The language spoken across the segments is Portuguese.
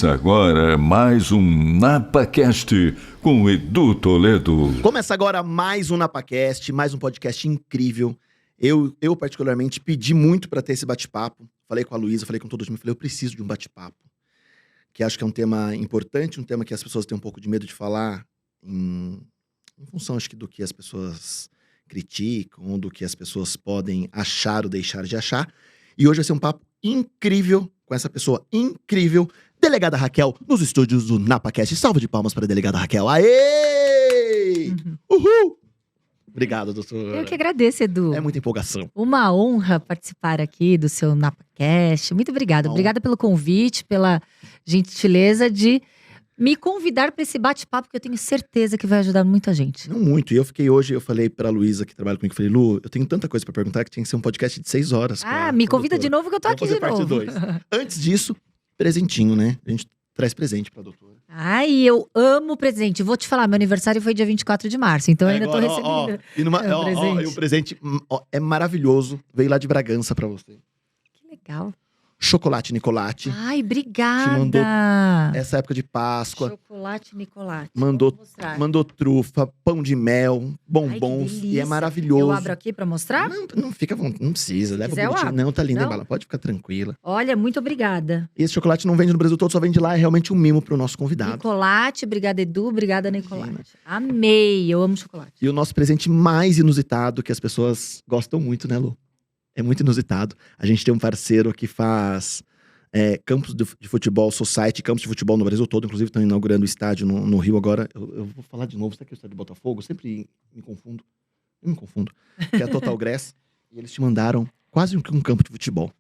Começa agora mais um NapaCast com Edu Toledo. Começa agora mais um NapaCast, mais um podcast incrível. Eu particularmente pedi muito para ter esse bate-papo. Falei com a Luísa, falei com todo mundo, falei, eu preciso de um bate-papo. Que acho que é um tema importante, um tema que as pessoas têm um pouco de medo de falar em função, acho que, do que as pessoas criticam, do que as pessoas podem achar ou deixar de achar. E hoje vai ser um papo incrível com essa pessoa incrível, Delegada Raquel, nos estúdios do NapaCast. Salva de palmas para a Delegada Raquel. Aê! Uhul! Obrigado, doutor. Eu que agradeço, Edu. É muita empolgação. Uma honra participar aqui do seu NapaCast. Muito obrigada. Obrigada pelo convite, pela gentileza de me convidar para esse bate-papo que eu tenho certeza que vai ajudar muita gente. Não muito. E eu fiquei hoje, eu falei pra Luísa, que trabalha comigo, falei, Lu, eu tenho tanta coisa pra perguntar que tinha que ser um podcast de 6 horas. Me convida de novo que eu tô Vamos aqui de fazer novo. parte 2. Antes disso, presentinho, né? A gente traz presente pra doutora. Ai, eu amo presente. Vou te falar, meu aniversário foi dia 24 de março, então eu ainda tô recebendo. E o presente é maravilhoso. Veio lá de Bragança pra você. Que legal. Chocolate Nicolate. Ai, obrigada. Te mandou essa época de Páscoa. Chocolate Nicolate. Mandou, Vou mostrar. mandou trufa, pão de mel, bombons. Ai, que E é delícia. maravilhoso. Eu abro aqui pra mostrar? Não fica, não precisa. Leva quiser, eu bonitinho. abro. Não, tá linda a Não? embalagem. Pode ficar tranquila. Olha, muito obrigada. E esse chocolate não vende no Brasil todo, só vende lá. É realmente um mimo pro nosso convidado. Nicolate, obrigada Edu, obrigada Nicolate. Amei, eu amo chocolate. E o nosso presente mais inusitado, que as pessoas gostam muito, né, Lu? É muito inusitado. A gente tem um parceiro que faz campos de futebol, society, campos de futebol no Brasil todo. Inclusive, estão inaugurando o estádio no Rio agora. Eu vou falar de novo, sabe que é o estádio de Botafogo? Eu sempre me confundo. Eu me confundo. Que é a Total Grass. E eles te mandaram quase um campo de futebol.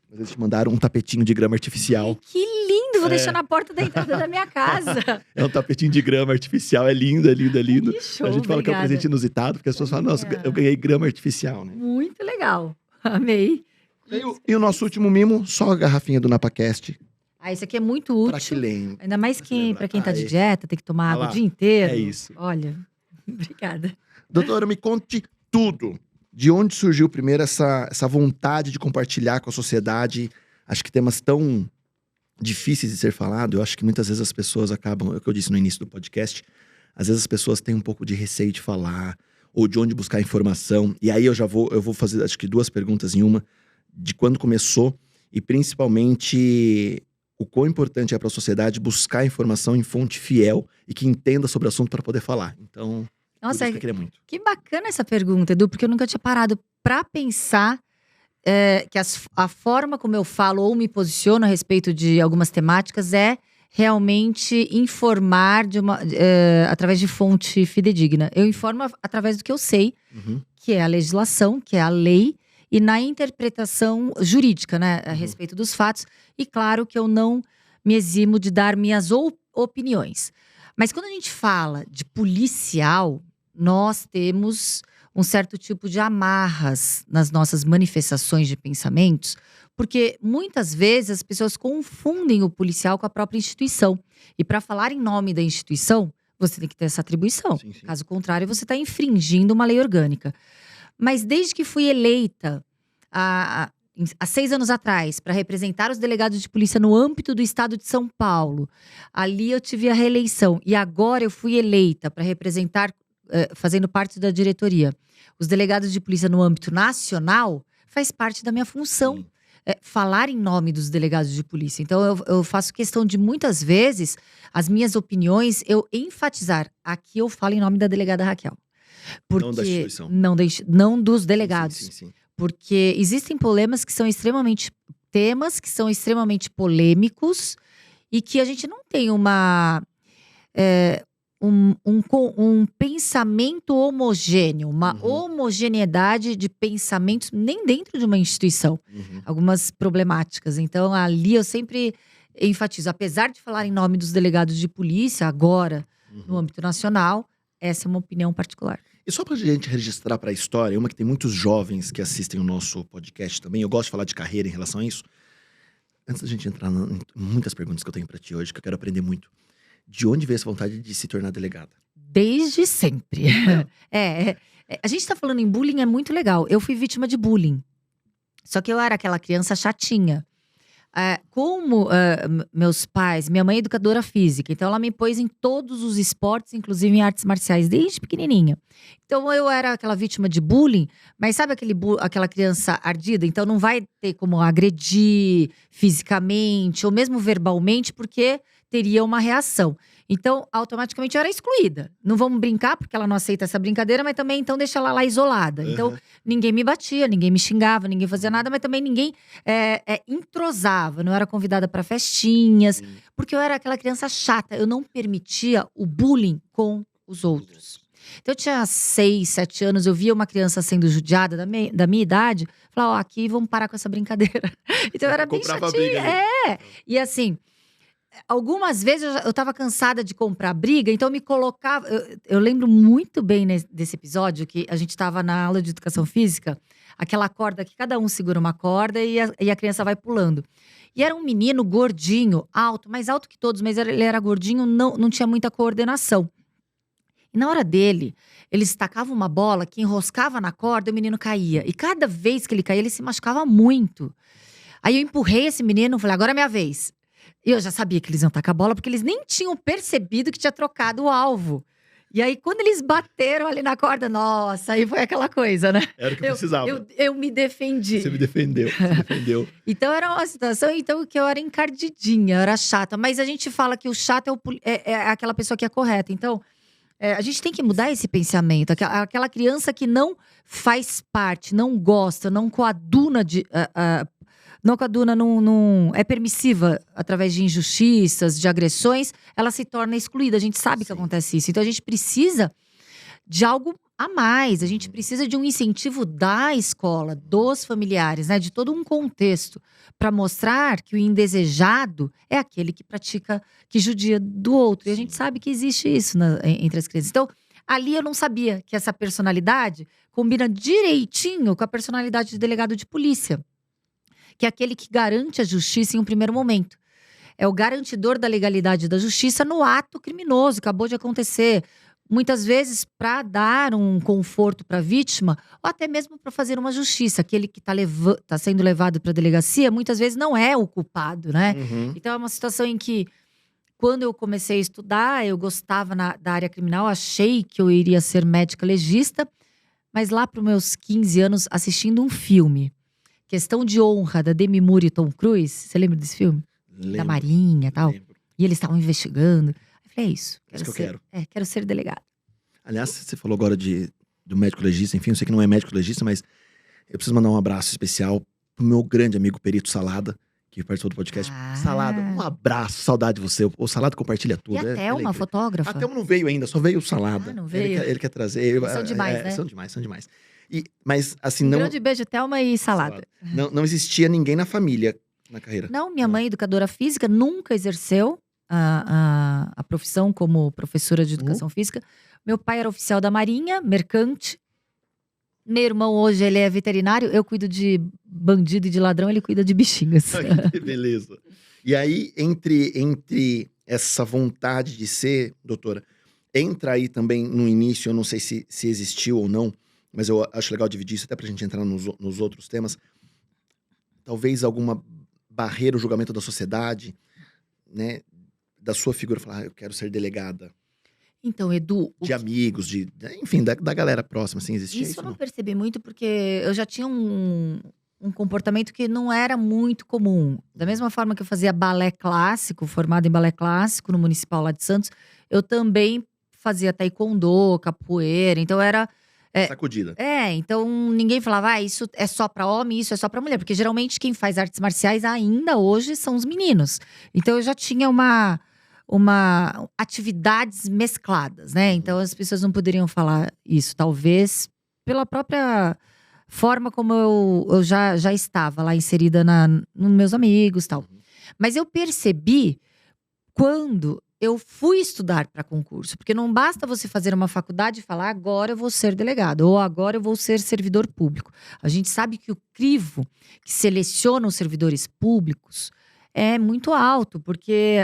Mas eles te mandaram um tapetinho de grama artificial. Que lindo, vou deixar na porta da entrada da minha casa. É um tapetinho de grama artificial. É lindo, é lindo, é lindo. Que show, A gente fala que é um presente inusitado, porque as pessoas falam, nossa, eu ganhei grama artificial, né? Muito legal, amei. E o nosso último mimo, só a garrafinha do NapaCast. Isso aqui é muito útil. Pra que lembra. Ainda mais pra quem tá de Aí. dieta, tem que tomar água lá. o dia inteiro. É isso. Olha, obrigada. Doutora, me conte tudo. De onde surgiu primeiro essa vontade de compartilhar com a sociedade? Acho que temas tão difíceis de ser falado. Eu acho que muitas vezes as pessoas acabam, é o que eu disse no início do podcast, às vezes as pessoas têm um pouco de receio de falar, ou de onde buscar informação. E aí eu vou fazer, acho que 2 perguntas em uma, de quando começou, e principalmente o quão importante é para a sociedade buscar informação em fonte fiel e que entenda sobre o assunto para poder falar. Então, Nossa, por isso que eu queria muito. que bacana essa pergunta, Edu, porque eu nunca tinha parado pra pensar que a forma como eu falo ou me posiciono a respeito de algumas temáticas é realmente informar através de fonte fidedigna. Eu informo através do que eu sei, que é a legislação, que é a lei, e na interpretação jurídica, né, a respeito dos fatos. E claro que eu não me eximo de dar minhas opiniões. Mas quando a gente fala de policial, nós temos um certo tipo de amarras nas nossas manifestações de pensamentos, porque muitas vezes as pessoas confundem o policial com a própria instituição. E para falar em nome da instituição, você tem que ter essa atribuição. Sim, sim. Caso contrário, você está infringindo uma lei orgânica. Mas desde que fui eleita há 6 anos atrás para representar os delegados de polícia no âmbito do estado de São Paulo, ali eu tive a reeleição. E agora eu fui eleita para representar, fazendo parte da diretoria, os delegados de polícia no âmbito nacional, faz parte da minha função. Falar em nome dos delegados de polícia. Então eu faço questão de, muitas vezes, as minhas opiniões, eu enfatizar. Aqui eu falo em nome da delegada Raquel. Porque, Não da instituição. Não dos delegados. Sim. Porque existem temas que são extremamente polêmicos e que a gente não tem um pensamento homogêneo, uma homogeneidade de pensamentos nem dentro de uma instituição. Algumas problemáticas. Então, ali eu sempre enfatizo, apesar de falar em nome dos delegados de polícia, agora, no âmbito nacional, essa é uma opinião particular. E só pra gente registrar pra história, uma que tem muitos jovens que assistem o nosso podcast também, eu gosto de falar de carreira em relação a isso. Antes da gente entrar em muitas perguntas que eu tenho pra ti hoje, que eu quero aprender muito. De onde veio essa vontade de se tornar delegada? Desde sempre. A gente tá falando em bullying, é muito legal. Eu fui vítima de bullying. Só que eu era aquela criança chatinha. Meus pais, minha mãe é educadora física, então ela me pôs em todos os esportes, inclusive em artes marciais, desde pequenininha. Então eu era aquela vítima de bullying, mas sabe aquela criança ardida? Então não vai ter como agredir fisicamente ou mesmo verbalmente, porque teria uma reação. Então, automaticamente eu era excluída. Não vamos brincar, porque ela não aceita essa brincadeira, mas também então deixa ela lá isolada. Então, ninguém me batia, ninguém me xingava, ninguém fazia nada, mas também ninguém entrosava. Não era convidada para festinhas, porque eu era aquela criança chata. Eu não permitia o bullying com os outros. Então, eu tinha 6, 7 anos, eu via uma criança sendo judiada da minha idade, falava, aqui vamos parar com essa brincadeira. Então, eu era bem chatinha. E assim, algumas vezes eu tava cansada de comprar briga, então eu me colocava. Eu lembro muito bem desse episódio que a gente tava na aula de educação física, aquela corda que cada um segura uma corda e a criança vai pulando. E era um menino gordinho, alto, mais alto que todos, mas ele era gordinho, não tinha muita coordenação. E na hora dele, ele tacava uma bola que enroscava na corda e o menino caía. E cada vez que ele caía, ele se machucava muito. Aí eu empurrei esse menino e falei, agora é minha vez. E eu já sabia que eles iam tacar a bola, porque eles nem tinham percebido que tinha trocado o alvo. E aí, quando eles bateram ali na corda, nossa, aí foi aquela coisa, né? Era o que precisava. Eu me defendi. Você me defendeu, você defendeu. Então, era uma situação que eu era encardidinha, eu era chata. Mas a gente fala que o chato é aquela pessoa que é correta. Então, a gente tem que mudar esse pensamento. Aquela criança que não faz parte, não gosta, não coaduna não é permissiva através de injustiças, de agressões, ela se torna excluída. A gente sabe que acontece isso. Então a gente precisa de algo a mais. A gente precisa de um incentivo da escola, dos familiares, né? De todo um contexto, para mostrar que o indesejado é aquele que pratica, que judia do outro. E a gente sabe que existe isso entre as crianças. Então, ali eu não sabia que essa personalidade combina direitinho com a personalidade de delegado de polícia, que é aquele que garante a justiça em um primeiro momento. É o garantidor da legalidade da justiça no ato criminoso, acabou de acontecer. Muitas vezes para dar um conforto para a vítima, ou até mesmo para fazer uma justiça. Aquele que tá sendo levado para a delegacia, muitas vezes não é o culpado, né? Então é uma situação em que, quando eu comecei a estudar, eu gostava da área criminal, achei que eu iria ser médica legista, mas lá para os meus 15 anos, assistindo um filme, Questão de Honra, da Demi Moore e Tom Cruise. Você lembra desse filme? Lembro. Da Marinha e tal. Lembro. E eles estavam investigando. Eu falei, é isso. Isso que eu quero. Quero ser delegado. Aliás, você falou agora do médico legista. Enfim, eu sei que não é médico legista, mas eu preciso mandar um abraço especial pro meu grande amigo Perito Salada, que participou do podcast. Salada, um abraço, saudade de você. O Salada compartilha tudo. E até uma fotógrafa. A Thelma não veio ainda, só veio o Salada. Não veio. Ele quer trazer. São demais, né? São demais. Mas assim, não. Grande beijo, Thelma e Salada. Não existia ninguém na família, na carreira. Não, minha mãe, educadora física, nunca exerceu a profissão como professora de educação física. Meu pai era oficial da Marinha, mercante. Meu irmão hoje, ele é veterinário. Eu cuido de bandido e de ladrão, ele cuida de bichinhos. Que beleza. E aí, entre essa vontade de ser, doutora, entra aí também no início, eu não sei se existiu ou não, mas eu acho legal dividir isso até pra gente entrar nos outros temas. Talvez alguma barreira, o julgamento da sociedade, né? Da sua figura, falar, eu quero ser delegada. Então, Edu… De amigos, enfim, da galera próxima, assim, existia isso? Isso eu não percebi muito, porque eu já tinha um comportamento que não era muito comum. Da mesma forma que eu fazia balé clássico, formada em balé clássico no Municipal lá de Santos, eu também fazia taekwondo, capoeira, então era… Sacudida. Então ninguém falava, isso é só pra homem, isso é só pra mulher. Porque geralmente quem faz artes marciais ainda hoje são os meninos. Então eu já tinha uma atividades mescladas, né? Então as pessoas não poderiam falar isso. Talvez pela própria forma como eu já estava lá inserida nos meus amigos e tal. Mas eu percebi quando eu fui estudar para concurso. Porque não basta você fazer uma faculdade e falar, agora eu vou ser delegado, ou agora eu vou ser servidor público. A gente sabe que o crivo que seleciona os servidores públicos é muito alto, porque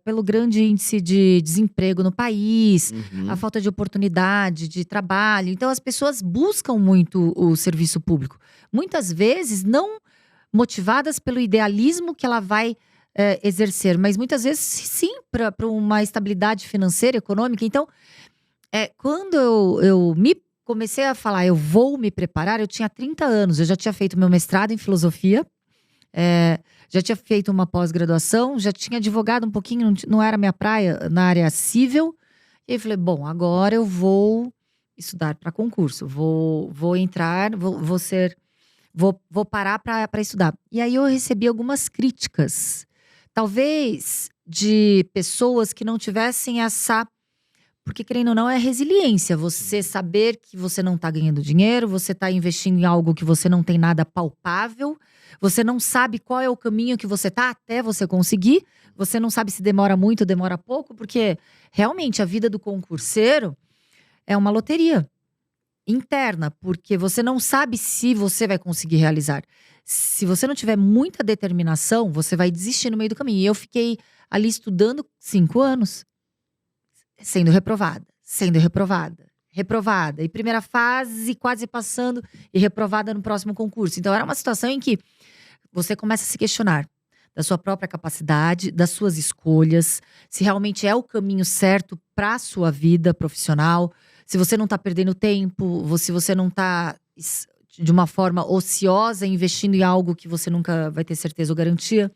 pelo grande índice de desemprego no país, a falta de oportunidade de trabalho. Então as pessoas buscam muito o serviço público. Muitas vezes não motivadas pelo idealismo que ela vai exercer, mas muitas vezes sim para uma estabilidade financeira, econômica. Então, quando eu me comecei a falar, eu vou me preparar, eu tinha 30 anos, eu já tinha feito meu mestrado em filosofia, já tinha feito uma pós-graduação, já tinha advogado um pouquinho, não era minha praia, na área civil. E aí eu falei, bom, agora eu vou estudar para concurso, vou entrar, vou parar para estudar. E aí eu recebi algumas críticas, talvez de pessoas que não tivessem essa… Porque, querendo ou não, é resiliência. Você saber que você não está ganhando dinheiro, você está investindo em algo que você não tem nada palpável, você não sabe qual é o caminho que você está até você conseguir, você não sabe se demora muito ou demora pouco, porque realmente a vida do concurseiro é uma loteria interna, porque você não sabe se você vai conseguir realizar. Se você não tiver muita determinação, você vai desistir no meio do caminho. E eu fiquei ali estudando 5 anos. Sendo reprovada. E primeira fase quase passando e reprovada no próximo concurso. Então era uma situação em que você começa a se questionar da sua própria capacidade, das suas escolhas, se realmente é o caminho certo para a sua vida profissional, se você não está perdendo tempo, se você não está de uma forma ociosa investindo em algo que você nunca vai ter certeza ou garantia.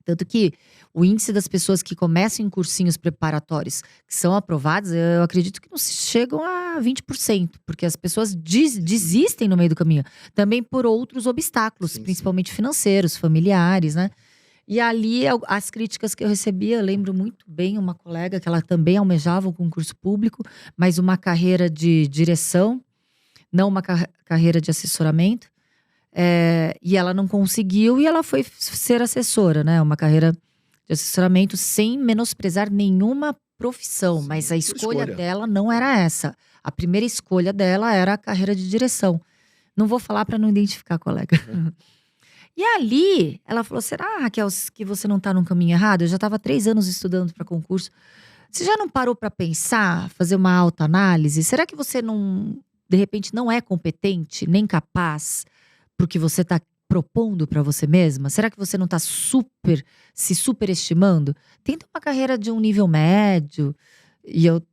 Tanto que o índice das pessoas que começam em cursinhos preparatórios que são aprovados, eu acredito que não chegam a 20%, porque as pessoas desistem no meio do caminho. Também por outros obstáculos, principalmente financeiros, familiares, né? E ali, as críticas que eu recebia, eu lembro muito bem uma colega que ela também almejava um concurso público, mas uma carreira de direção, não uma carreira de assessoramento. E ela não conseguiu e ela foi ser assessora, né? Uma carreira de assessoramento sem menosprezar nenhuma profissão. Sim, mas a escolha dela não era essa. A primeira escolha dela era a carreira de direção. Não vou falar para não identificar a colega. E ali, ela falou, será, Raquel, que você não tá num caminho errado? Eu já estava 3 anos estudando para concurso. Você já não parou para pensar, fazer uma autoanálise? Será que você não, de repente, não é competente, nem capaz pro que você está propondo para você mesma? Será que você não está se superestimando? Tenta uma carreira de um nível médio. E eu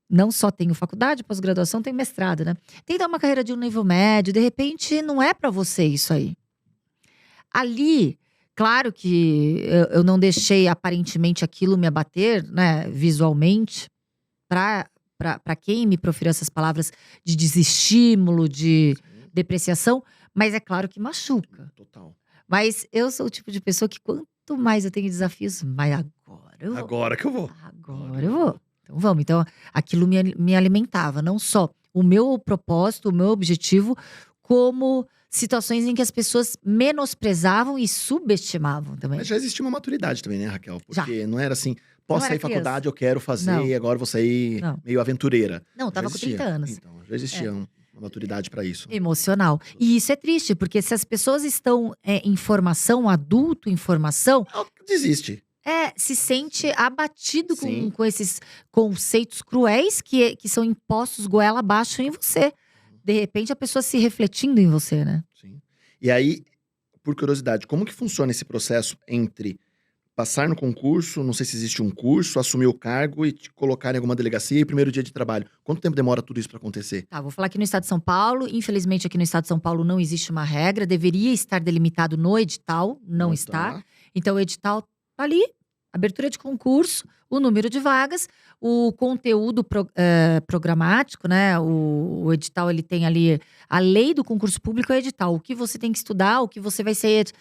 não só tenho faculdade, pós-graduação, tenho mestrado, né? Tenta uma carreira de um nível médio. De repente, não é para você isso aí. Ali, claro que eu não deixei aparentemente aquilo me abater, né, visualmente, para quem me proferiu essas palavras de desestímulo, de depreciação, mas é claro que machuca. Total. Mas eu sou o tipo de pessoa que quanto mais eu tenho desafios, mais agora eu vou. Agora que eu vou. Agora eu vou. Então vamos. Então aquilo me alimentava, não só o meu propósito, o meu objetivo, como situações em que as pessoas menosprezavam e subestimavam também. Mas já existia uma maturidade também, né, Raquel? Porque Já. não era assim, posso sair faculdade, eu quero fazer, Não. e agora vou sair meio aventureira. Não, tava com 30 anos. Então, já existia uma maturidade para isso. Emocional. E isso é triste, porque se as pessoas estão em formação, adulto em formação… Desiste. Se sente abatido com esses conceitos cruéis que são impostos goela abaixo em você. De repente, a pessoa se refletindo em você, né? Sim. E aí, por curiosidade, como que funciona esse processo entre passar no concurso, não sei se existe um curso, assumir o cargo e te colocar em alguma delegacia e primeiro dia de trabalho? Quanto tempo demora tudo isso para acontecer? Tá, vou falar aqui no estado de São Paulo. Infelizmente, aqui no estado de São Paulo não existe uma regra. Deveria estar delimitado no edital, não está. Então, o edital tá ali, abertura de concurso, o número de vagas, o conteúdo programático, né? O edital, ele tem ali… A lei do concurso público é o edital. O que você tem que estudar, o que você vai ser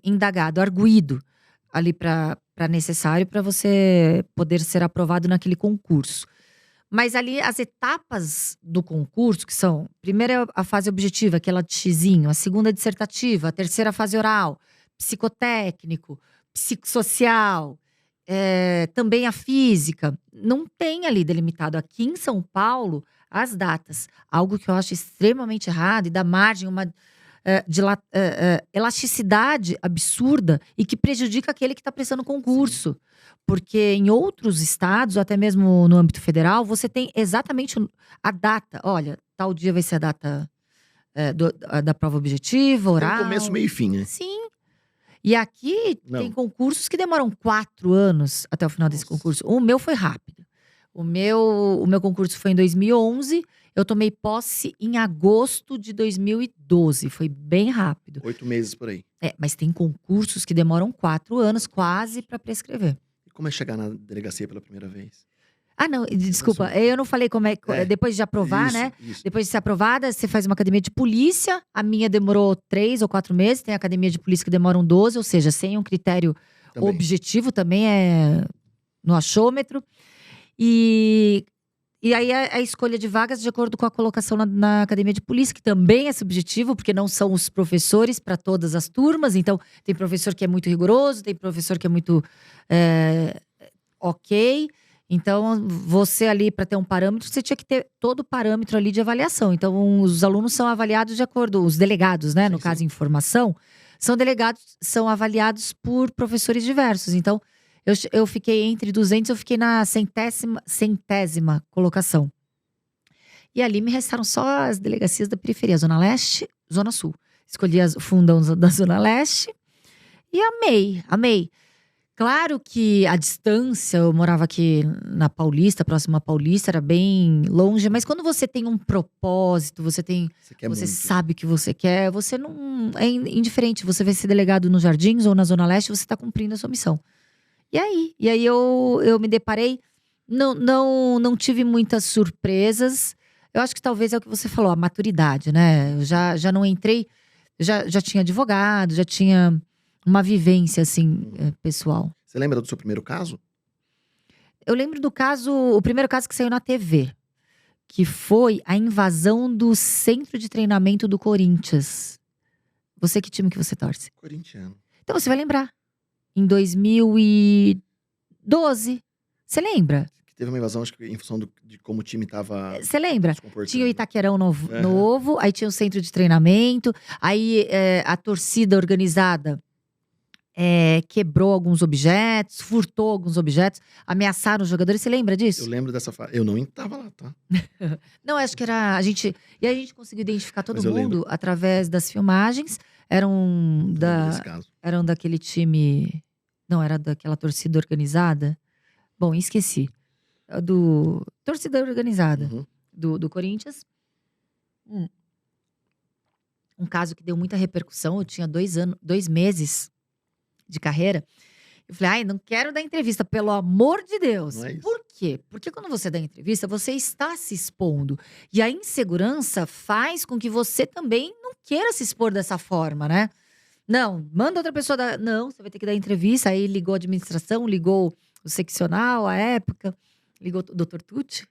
indagado, arguído ali para necessário para você poder ser aprovado naquele concurso. Mas ali as etapas do concurso, que são… Primeira a fase objetiva, aquela de xizinho. A segunda dissertativa. A terceira fase oral. Psicotécnico. Psicossocial. Também a física. Não tem ali delimitado. Aqui em São Paulo, as datas. Algo que eu acho extremamente errado e dá margem uma elasticidade absurda e que prejudica aquele que está prestando concurso. Sim. Porque em outros estados, ou até mesmo no âmbito federal, você tem exatamente a data. Olha, tal dia vai ser a data da prova objetiva, Tem oral. um começo, meio e fim, né? Sim. E aqui Não. tem concursos que demoram 4 anos até o final desse Nossa. concurso. O meu foi rápido. O meu concurso foi em 2011. Eu tomei posse em agosto de 2012. Foi bem rápido. 8 meses por aí. Mas tem concursos que demoram 4 anos quase para prescrever. E como é chegar na delegacia pela primeira vez? Ah, não, desculpa. Eu não falei como é. Depois de aprovar, Isso, né? isso. Depois de ser aprovada, você faz uma academia de polícia. A minha demorou 3 ou 4 meses. Tem academia de polícia que demoram 12, ou seja, sem um critério Também. objetivo também é no achômetro. E aí a escolha de vagas de acordo com a colocação na academia de polícia, que também é subjetivo, porque não são os professores para todas as turmas. Então, tem professor que é muito rigoroso, tem professor que é muito ok. Então, você ali, para ter um parâmetro, você tinha que ter todo o parâmetro ali de avaliação. Então, os alunos são avaliados de acordo, os delegados, né? No caso, em formação, são avaliados por professores diversos. Então, eu fiquei entre 200, eu fiquei na centésima colocação. E ali me restaram só as delegacias da periferia, Zona Leste, Zona Sul. Escolhi o fundão da Zona Leste e amei. Claro que a distância, eu morava aqui na Paulista, próxima à Paulista, era bem longe. Mas quando você tem um propósito, você muito. sabe o que você quer, você não é indiferente. Você vai ser delegado nos Jardins ou na Zona Leste, você está cumprindo a sua missão. E aí eu me deparei, não tive muitas surpresas. Eu acho que talvez é o que você falou, a maturidade, né? Eu já não entrei, já tinha advogado, já tinha uma vivência, assim, pessoal. Você lembra do seu primeiro caso? Eu lembro do caso, o primeiro caso que saiu na TV, que foi a invasão do centro de treinamento do Corinthians. Você, que time que você torce? Corintiano. Então você vai lembrar. Em 2012. Você lembra? Que teve uma invasão, acho que em função de como o time tava Você lembra? se comportando. Tinha o Itaquerão novo, aí tinha o centro de treinamento, aí a torcida organizada quebrou alguns objetos, furtou alguns objetos, ameaçaram os jogadores. Você lembra disso? Eu lembro dessa fase. Eu não tava lá, tá? Não, acho que era a gente conseguiu identificar todo Mas eu mundo lembro. através das filmagens. Não lembro desse caso. Eram daquele time. Não, era daquela torcida organizada. Bom, esqueci. Torcida organizada Uhum. do Corinthians. Um caso que deu muita repercussão. Eu tinha 2 meses de carreira. Eu falei, ai, não quero dar entrevista, pelo amor de Deus. Não é isso. Por quê? Porque quando você dá entrevista, você está se expondo. E a insegurança faz com que você também não queira se expor dessa forma, né? Não, manda outra pessoa dar. Não, você vai ter que dar entrevista. Aí ligou a administração, ligou o seccional, à época, ligou o Dr. Tucci.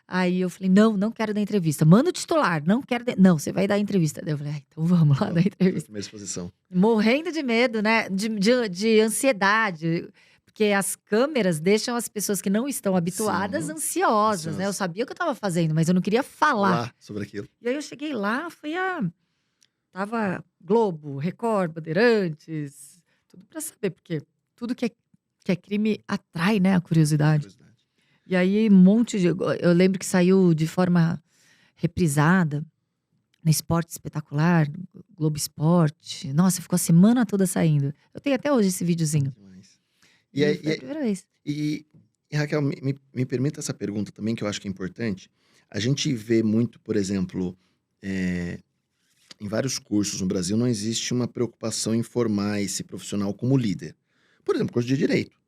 Aí eu falei, não quero dar entrevista. Manda o titular, não quero. Não, você vai dar entrevista. Daí eu falei, então vamos lá dar entrevista. Primeira exposição. Morrendo de medo, né? De ansiedade. Porque as câmeras deixam as pessoas que não estão habituadas Sim, ansiosas, né? Eu sabia o que eu estava fazendo, mas eu não queria falar. Lá sobre aquilo. E aí eu cheguei lá, tava Globo, Record, Bandeirantes, tudo pra saber, porque tudo que é crime atrai, né, a curiosidade. E aí, um monte de. Eu lembro que saiu de forma reprisada no Esporte Espetacular, Globo Esporte. Nossa, ficou a semana toda saindo. Eu tenho até hoje esse videozinho. E foi a primeira vez. E Raquel, me permita essa pergunta também, que eu acho que é importante. A gente vê muito, por exemplo, em vários cursos no Brasil, não existe uma preocupação em formar esse profissional como líder. Por exemplo, curso de Direito.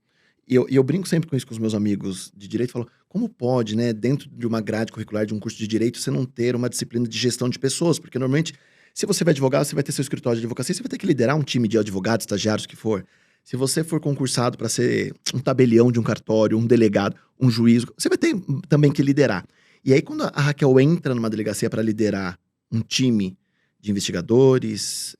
E eu brinco sempre com isso com os meus amigos de Direito, falo, como pode, né, dentro de uma grade curricular de um curso de Direito, você não ter uma disciplina de gestão de pessoas? Porque normalmente, se você vai advogar, você vai ter seu escritório de advocacia, você vai ter que liderar um time de advogados, estagiários, que for. Se você for concursado para ser um tabelião de um cartório, um delegado, um juiz, você vai ter também que liderar. E aí, quando a Raquel entra numa delegacia para liderar um time de investigadores,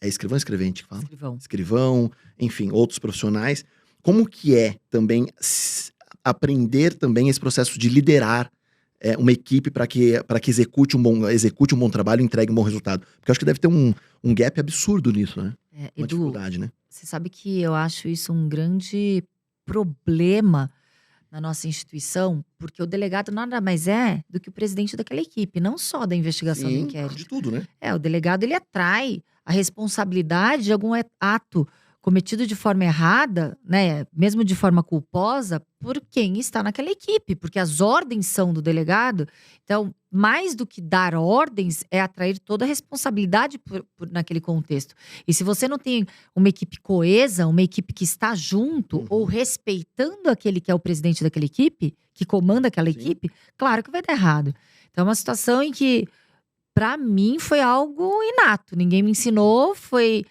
escrivão ou escrevente que fala? Escrivão, enfim, outros profissionais. Como que é também aprender também esse processo de liderar uma equipe para que execute um bom trabalho e entregue um bom resultado? Porque eu acho que deve ter um gap absurdo nisso, né? Uma Edu, dificuldade, né? você sabe que eu acho isso um grande problema na nossa instituição, porque o delegado nada mais é do que o presidente daquela equipe, não só da investigação do Sim, inquérito. de tudo, né? O delegado ele atrai a responsabilidade de algum ato cometido de forma errada, né, mesmo de forma culposa, por quem está naquela equipe, porque as ordens são do delegado. Então, mais do que dar ordens, é atrair toda a responsabilidade naquele contexto. E se você não tem uma equipe coesa, uma equipe que está junto ou respeitando aquele que é o presidente daquela equipe, que comanda aquela Sim. equipe, claro que vai dar errado. Então, é uma situação em que, para mim, foi algo inato. Ninguém me ensinou, foi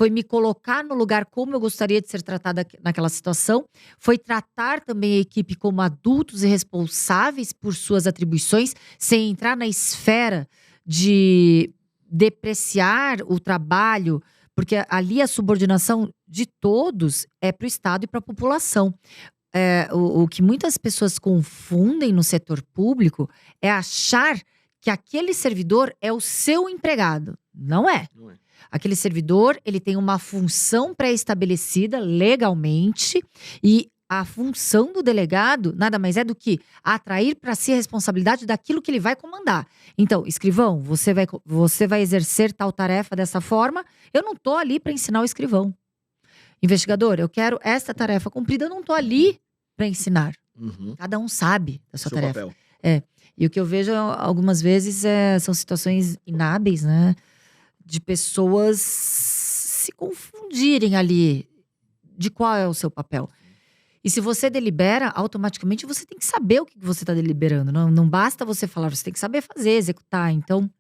me colocar no lugar como eu gostaria de ser tratada naquela situação. Foi tratar também a equipe como adultos e responsáveis por suas atribuições, sem entrar na esfera de depreciar o trabalho, porque ali a subordinação de todos é para o Estado e para a população. O que muitas pessoas confundem no setor público é achar que aquele servidor é o seu empregado. Não é. Não é. Aquele servidor, ele tem uma função pré-estabelecida legalmente, e a função do delegado nada mais é do que atrair para si a responsabilidade daquilo que ele vai comandar. Então, escrivão, você vai exercer tal tarefa dessa forma. Eu não tô ali para ensinar o escrivão. Investigador, eu quero esta tarefa cumprida, eu não tô ali para ensinar. Cada um sabe da sua Seu tarefa. papel. E o que eu vejo algumas vezes são situações inábeis, né? De pessoas se confundirem ali de qual é o seu papel. E se você delibera, automaticamente você tem que saber o que você está deliberando. Não basta você falar, você tem que saber fazer, executar. Então,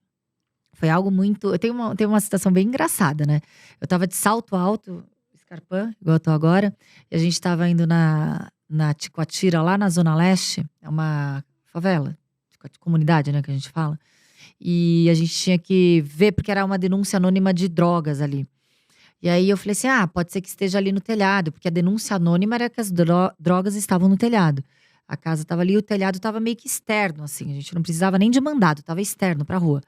foi algo muito… Tem uma situação bem engraçada, né? Eu tava de salto alto, escarpã, igual eu tô agora. E a gente tava indo na Ticoatira, lá na Zona Leste. É uma favela, comunidade, né, que a gente fala. E a gente tinha que ver, porque era uma denúncia anônima de drogas ali. E aí eu falei assim, pode ser que esteja ali no telhado, porque a denúncia anônima era que as drogas estavam no telhado. A casa estava ali e o telhado estava meio que externo, assim. A gente não precisava nem de mandado, estava externo pra rua.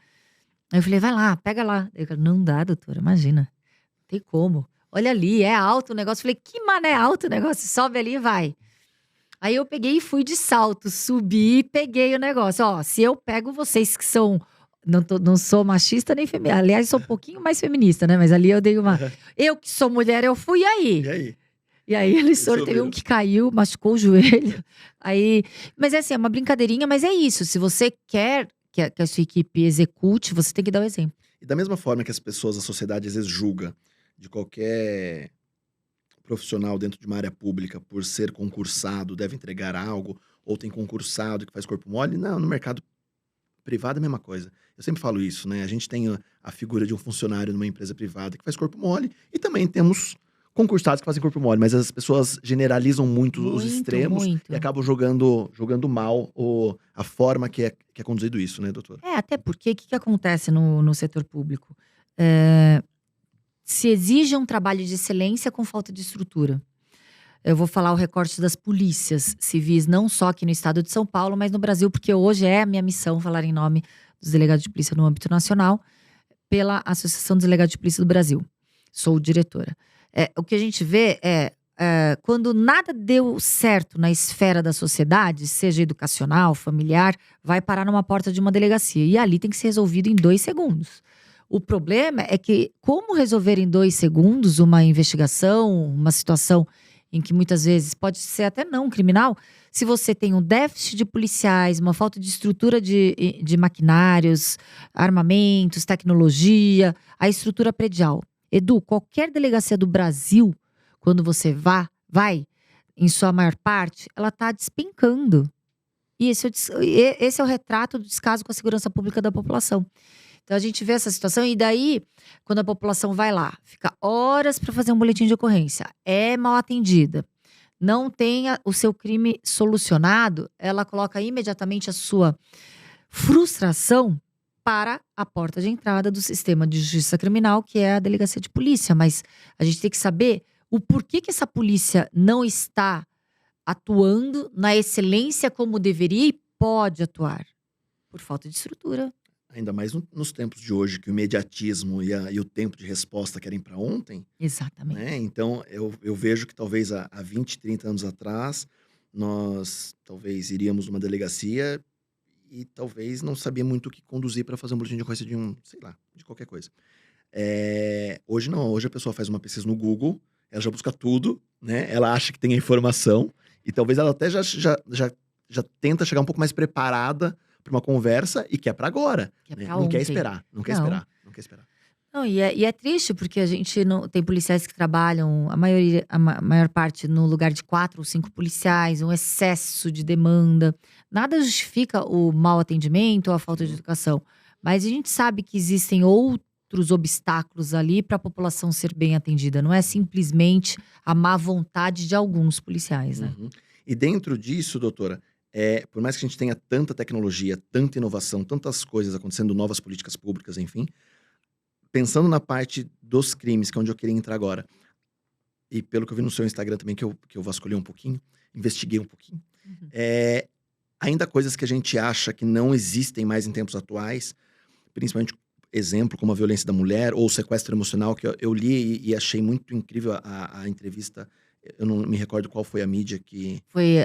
Aí eu falei, vai lá, pega lá. Eu falei, não dá, doutora, imagina. Não tem como. Olha ali, é alto o negócio. Eu falei, que mané alto o negócio? Sobe ali e vai. Aí eu peguei e fui de salto, subi e peguei o negócio. Ó, se eu pego vocês que são… Não sou machista nem feminista. Aliás, sou um pouquinho mais feminista, né? Mas ali eu dei uma… Eu que sou mulher, eu fui aí. E aí? E aí eles teve um que caiu, machucou o joelho. Aí… Mas é assim, é uma brincadeirinha, mas é isso. Se você quer que a sua equipe execute, você tem que dar o exemplo. E da mesma forma que as pessoas, a sociedade às vezes julga de qualquer profissional dentro de uma área pública por ser concursado, deve entregar algo, ou tem concursado que faz corpo mole. Não, no mercado privado é a mesma coisa. Eu sempre falo isso, né? A gente tem a figura de um funcionário numa empresa privada que faz corpo mole, e também temos concursados que fazem corpo mole, mas as pessoas generalizam muito os extremos muito. e acabam jogando mal a forma que é conduzido isso, né, doutora? Até porque o que acontece no setor público? Se exige um trabalho de excelência com falta de estrutura. Eu vou falar o recorte das polícias civis, não só aqui no estado de São Paulo, mas no Brasil, porque hoje é a minha missão falar em nome dos delegados de polícia no âmbito nacional, pela Associação dos Delegados de Polícia do Brasil. Sou diretora. O que a gente vê quando nada deu certo na esfera da sociedade, seja educacional, familiar, vai parar numa porta de uma delegacia. E ali tem que ser resolvido em 2 segundos. O problema é que, como resolver em 2 segundos uma investigação, uma situação em que muitas vezes pode ser até não criminal, se você tem um déficit de policiais, uma falta de estrutura de maquinários, armamentos, tecnologia, a estrutura predial. Edu, qualquer delegacia do Brasil, quando você vai, em sua maior parte, ela está despencando. E esse é o retrato do descaso com a segurança pública da população. Então a gente vê essa situação e daí, quando a população vai lá, fica horas para fazer um boletim de ocorrência, é mal atendida, não tem o seu crime solucionado, ela coloca imediatamente a sua frustração para a porta de entrada do sistema de justiça criminal, que é a delegacia de polícia. Mas a gente tem que saber o porquê que essa polícia não está atuando na excelência como deveria e pode atuar. Por falta de estrutura. Ainda mais nos tempos de hoje, que o imediatismo e o tempo de resposta querem para ontem. Exatamente. Né? Então, eu vejo que talvez há 20, 30 anos atrás, nós talvez iríamos numa delegacia e talvez não sabia muito o que conduzir para fazer um boletim de ocorrência de sei lá, de qualquer coisa. Hoje não, hoje a pessoa faz uma pesquisa no Google, ela já busca tudo, né? Ela acha que tem a informação e talvez ela até já tenta chegar um pouco mais preparada para uma conversa e quer para agora, Que é né? pra Não quer ontem. esperar, não quer Não. esperar, não quer esperar. Não, e é triste porque a gente não tem policiais que trabalham, a maior parte no lugar de 4 ou 5 policiais, um excesso de demanda. Nada justifica o mau atendimento ou a falta de educação. Mas a gente sabe que existem outros obstáculos ali para a população ser bem atendida. Não é simplesmente a má vontade de alguns policiais, né? Uhum. E dentro disso, doutora, por mais que a gente tenha tanta tecnologia, tanta inovação, tantas coisas acontecendo, novas políticas públicas, enfim, pensando na parte dos crimes, que é onde eu queria entrar agora, e pelo que eu vi no seu Instagram também, que eu vasculhei um pouquinho, investiguei um pouquinho, Uhum. ainda coisas que a gente acha que não existem mais em tempos atuais, principalmente exemplo como a violência da mulher ou o sequestro emocional, que eu li e achei muito incrível a entrevista. Eu não me recordo qual foi a mídia que... Foi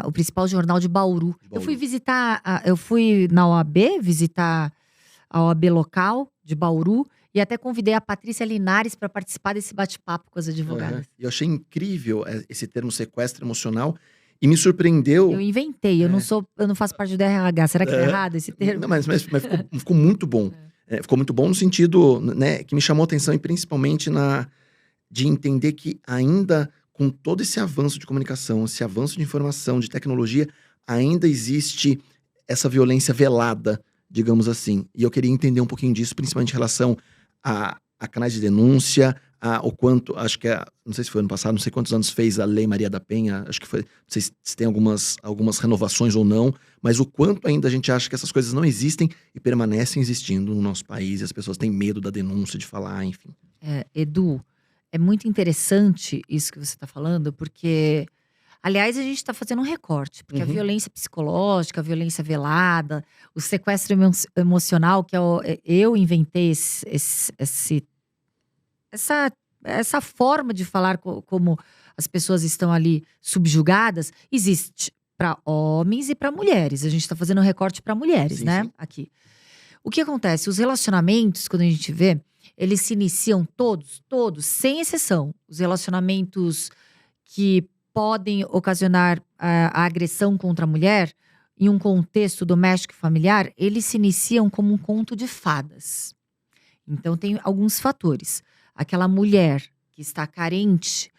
o principal jornal de Bauru. De Bauru. Eu fui visitar, eu fui na OAB, visitar a OAB local de Bauru. E até convidei a Patrícia Linares para participar desse bate-papo com as advogadas. Eu achei incrível esse termo sequestro emocional e me surpreendeu. Eu inventei, eu não faço parte do RH. Será que tá errado esse termo? Não, mas ficou muito bom. Ficou muito bom no sentido, né, que me chamou a atenção e principalmente de entender que ainda com todo esse avanço de comunicação, esse avanço de informação, de tecnologia, ainda existe essa violência velada, digamos assim. E eu queria entender um pouquinho disso, principalmente em relação a canais de denúncia, o quanto, acho que não sei se foi ano passado, não sei quantos anos fez a Lei Maria da Penha, acho que foi, não sei se tem algumas renovações ou não, mas o quanto ainda a gente acha que essas coisas não existem e permanecem existindo no nosso país, e as pessoas têm medo da denúncia, de falar, enfim. Edu, é muito interessante isso que você está falando, porque, aliás, a gente está fazendo um recorte, porque a violência psicológica, a violência velada, o sequestro emocional, que eu inventei essa forma de falar como as pessoas estão ali subjugadas, existe para homens e para mulheres. A gente está fazendo um recorte para mulheres, Sim, né? sim. Aqui. O que acontece? Os relacionamentos, quando a gente vê, eles se iniciam todos, sem exceção. Os relacionamentos que podem ocasionar a agressão contra a mulher, em um contexto doméstico e familiar, eles se iniciam como um conto de fadas. Então, tem alguns fatores. Aquela mulher que está carente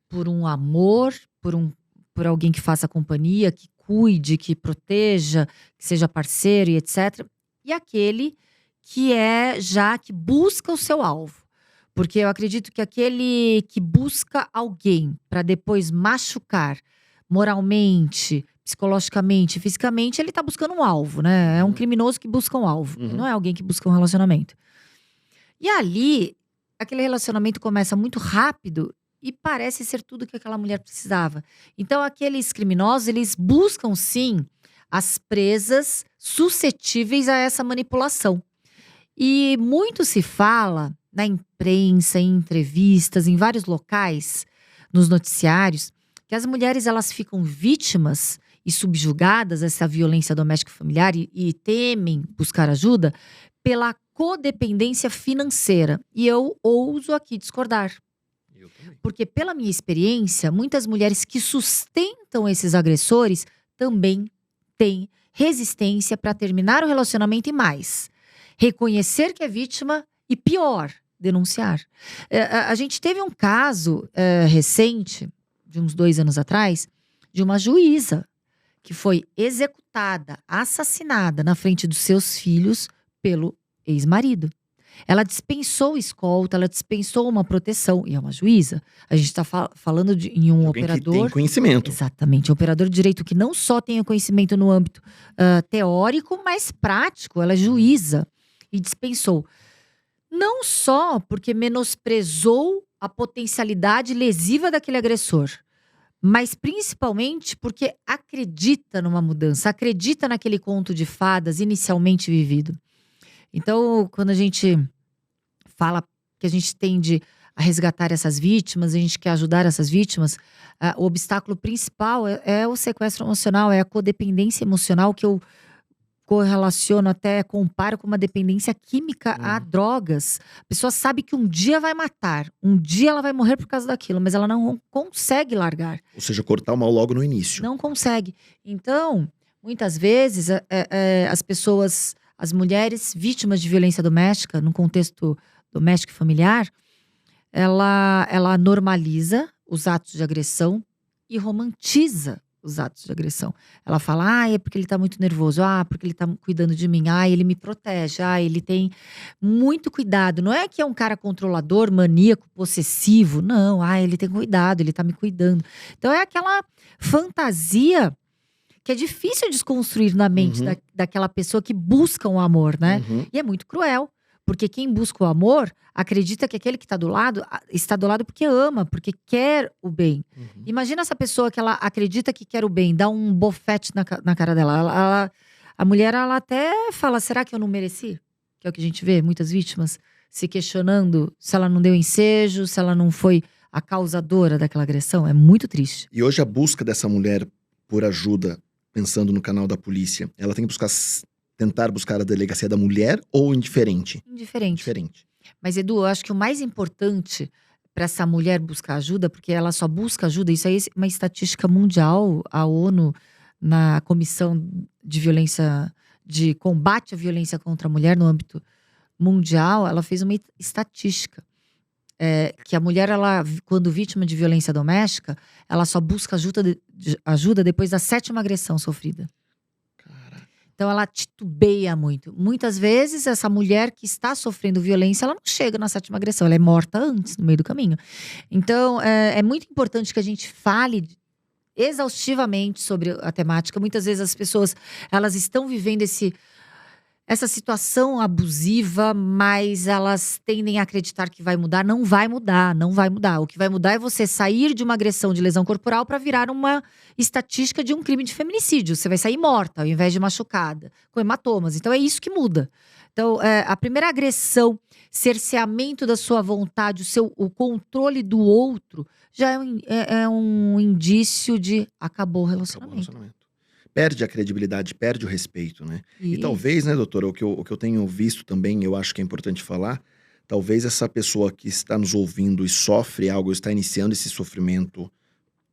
por um amor, por alguém que faça companhia, que cuide, que proteja, que seja parceiro e etc. E aquele que que busca o seu alvo. Porque eu acredito que aquele que busca alguém para depois machucar moralmente, psicologicamente, fisicamente, ele tá buscando um alvo, né? É um criminoso que busca um alvo. Não é alguém que busca um relacionamento. E ali, aquele relacionamento começa muito rápido e parece ser tudo que aquela mulher precisava. Então, aqueles criminosos, eles buscam sim as presas suscetíveis a essa manipulação. E muito se fala na imprensa, em entrevistas, em vários locais, nos noticiários, que as mulheres elas ficam vítimas e subjugadas a essa violência doméstica e familiar e temem buscar ajuda pela codependência financeira. E eu ouso aqui discordar. Eu também. Porque pela minha experiência, muitas mulheres que sustentam esses agressores também têm resistência para terminar o relacionamento e mais. Reconhecer que é vítima e pior, denunciar. A gente teve um caso recente, de uns 2 anos atrás, de uma juíza que foi executada, assassinada na frente dos seus filhos pelo ex-marido. Ela dispensou escolta, ela dispensou uma proteção. E é uma juíza. A gente está falando em um Alguém operador... que tem conhecimento. Exatamente, um operador de direito que não só tem o conhecimento no âmbito teórico, mas prático. Ela é juíza e dispensou. Não só porque menosprezou a potencialidade lesiva daquele agressor, mas principalmente porque acredita numa mudança, acredita naquele conto de fadas inicialmente vivido. Então, quando a gente fala que a gente tende a resgatar essas vítimas, a gente quer ajudar essas vítimas, o obstáculo principal é o sequestro emocional, é a codependência emocional que eu correlaciono, até comparo com uma dependência química a drogas. A pessoa sabe que um dia vai matar, um dia ela vai morrer por causa daquilo, mas ela não consegue largar. Ou seja, cortar o mal logo no início. Não consegue. Então, muitas vezes, as pessoas, as mulheres vítimas de violência doméstica, no contexto doméstico e familiar, ela normaliza os atos de agressão e romantiza os atos de agressão. Ela fala, é porque ele tá muito nervoso, porque ele tá cuidando de mim, ele me protege, ele tem muito cuidado. Não é que é um cara controlador, maníaco, possessivo, não, ele tem cuidado, ele tá me cuidando. Então é aquela fantasia que é difícil desconstruir na mente daquela pessoa que busca um amor, né? E é muito cruel. Porque quem busca o amor acredita que aquele que está do lado porque ama, porque quer o bem. Imagina essa pessoa que ela acredita que quer o bem, dá um bofete na cara dela. A mulher, ela até fala, será que eu não mereci? Que é o que a gente vê, muitas vítimas se questionando se ela não deu ensejo, se ela não foi a causadora daquela agressão. É muito triste. E hoje a busca dessa mulher por ajuda, pensando no canal da polícia, ela tem que tentar buscar a delegacia da mulher ou indiferente? Indiferente. Mas, Edu, eu acho que o mais importante para essa mulher buscar ajuda, porque ela só busca ajuda, isso aí é uma estatística mundial, a ONU, na Comissão de Combate à Violência contra a Mulher no âmbito mundial, ela fez uma estatística. Que a mulher, quando vítima de violência doméstica, ela só busca ajuda depois da 7ª agressão sofrida. Então ela titubeia muito. Muitas vezes essa mulher que está sofrendo violência, ela não chega na 7ª agressão, ela é morta antes, no meio do caminho. Então é muito importante que a gente fale exaustivamente sobre a temática. Muitas vezes as pessoas, elas estão vivendo essa situação abusiva, mas elas tendem a acreditar que vai mudar. Não vai mudar. O que vai mudar é você sair de uma agressão de lesão corporal para virar uma estatística de um crime de feminicídio. Você vai sair morta, ao invés de machucada, com hematomas. Então é isso que muda. Então, a primeira agressão, cerceamento da sua vontade, o controle do outro, já é um indício de acabou o relacionamento. Perde a credibilidade, perde o respeito, né? E talvez, né, doutora, o que eu tenho visto também, eu acho que é importante falar, talvez essa pessoa que está nos ouvindo e sofre algo, está iniciando esse sofrimento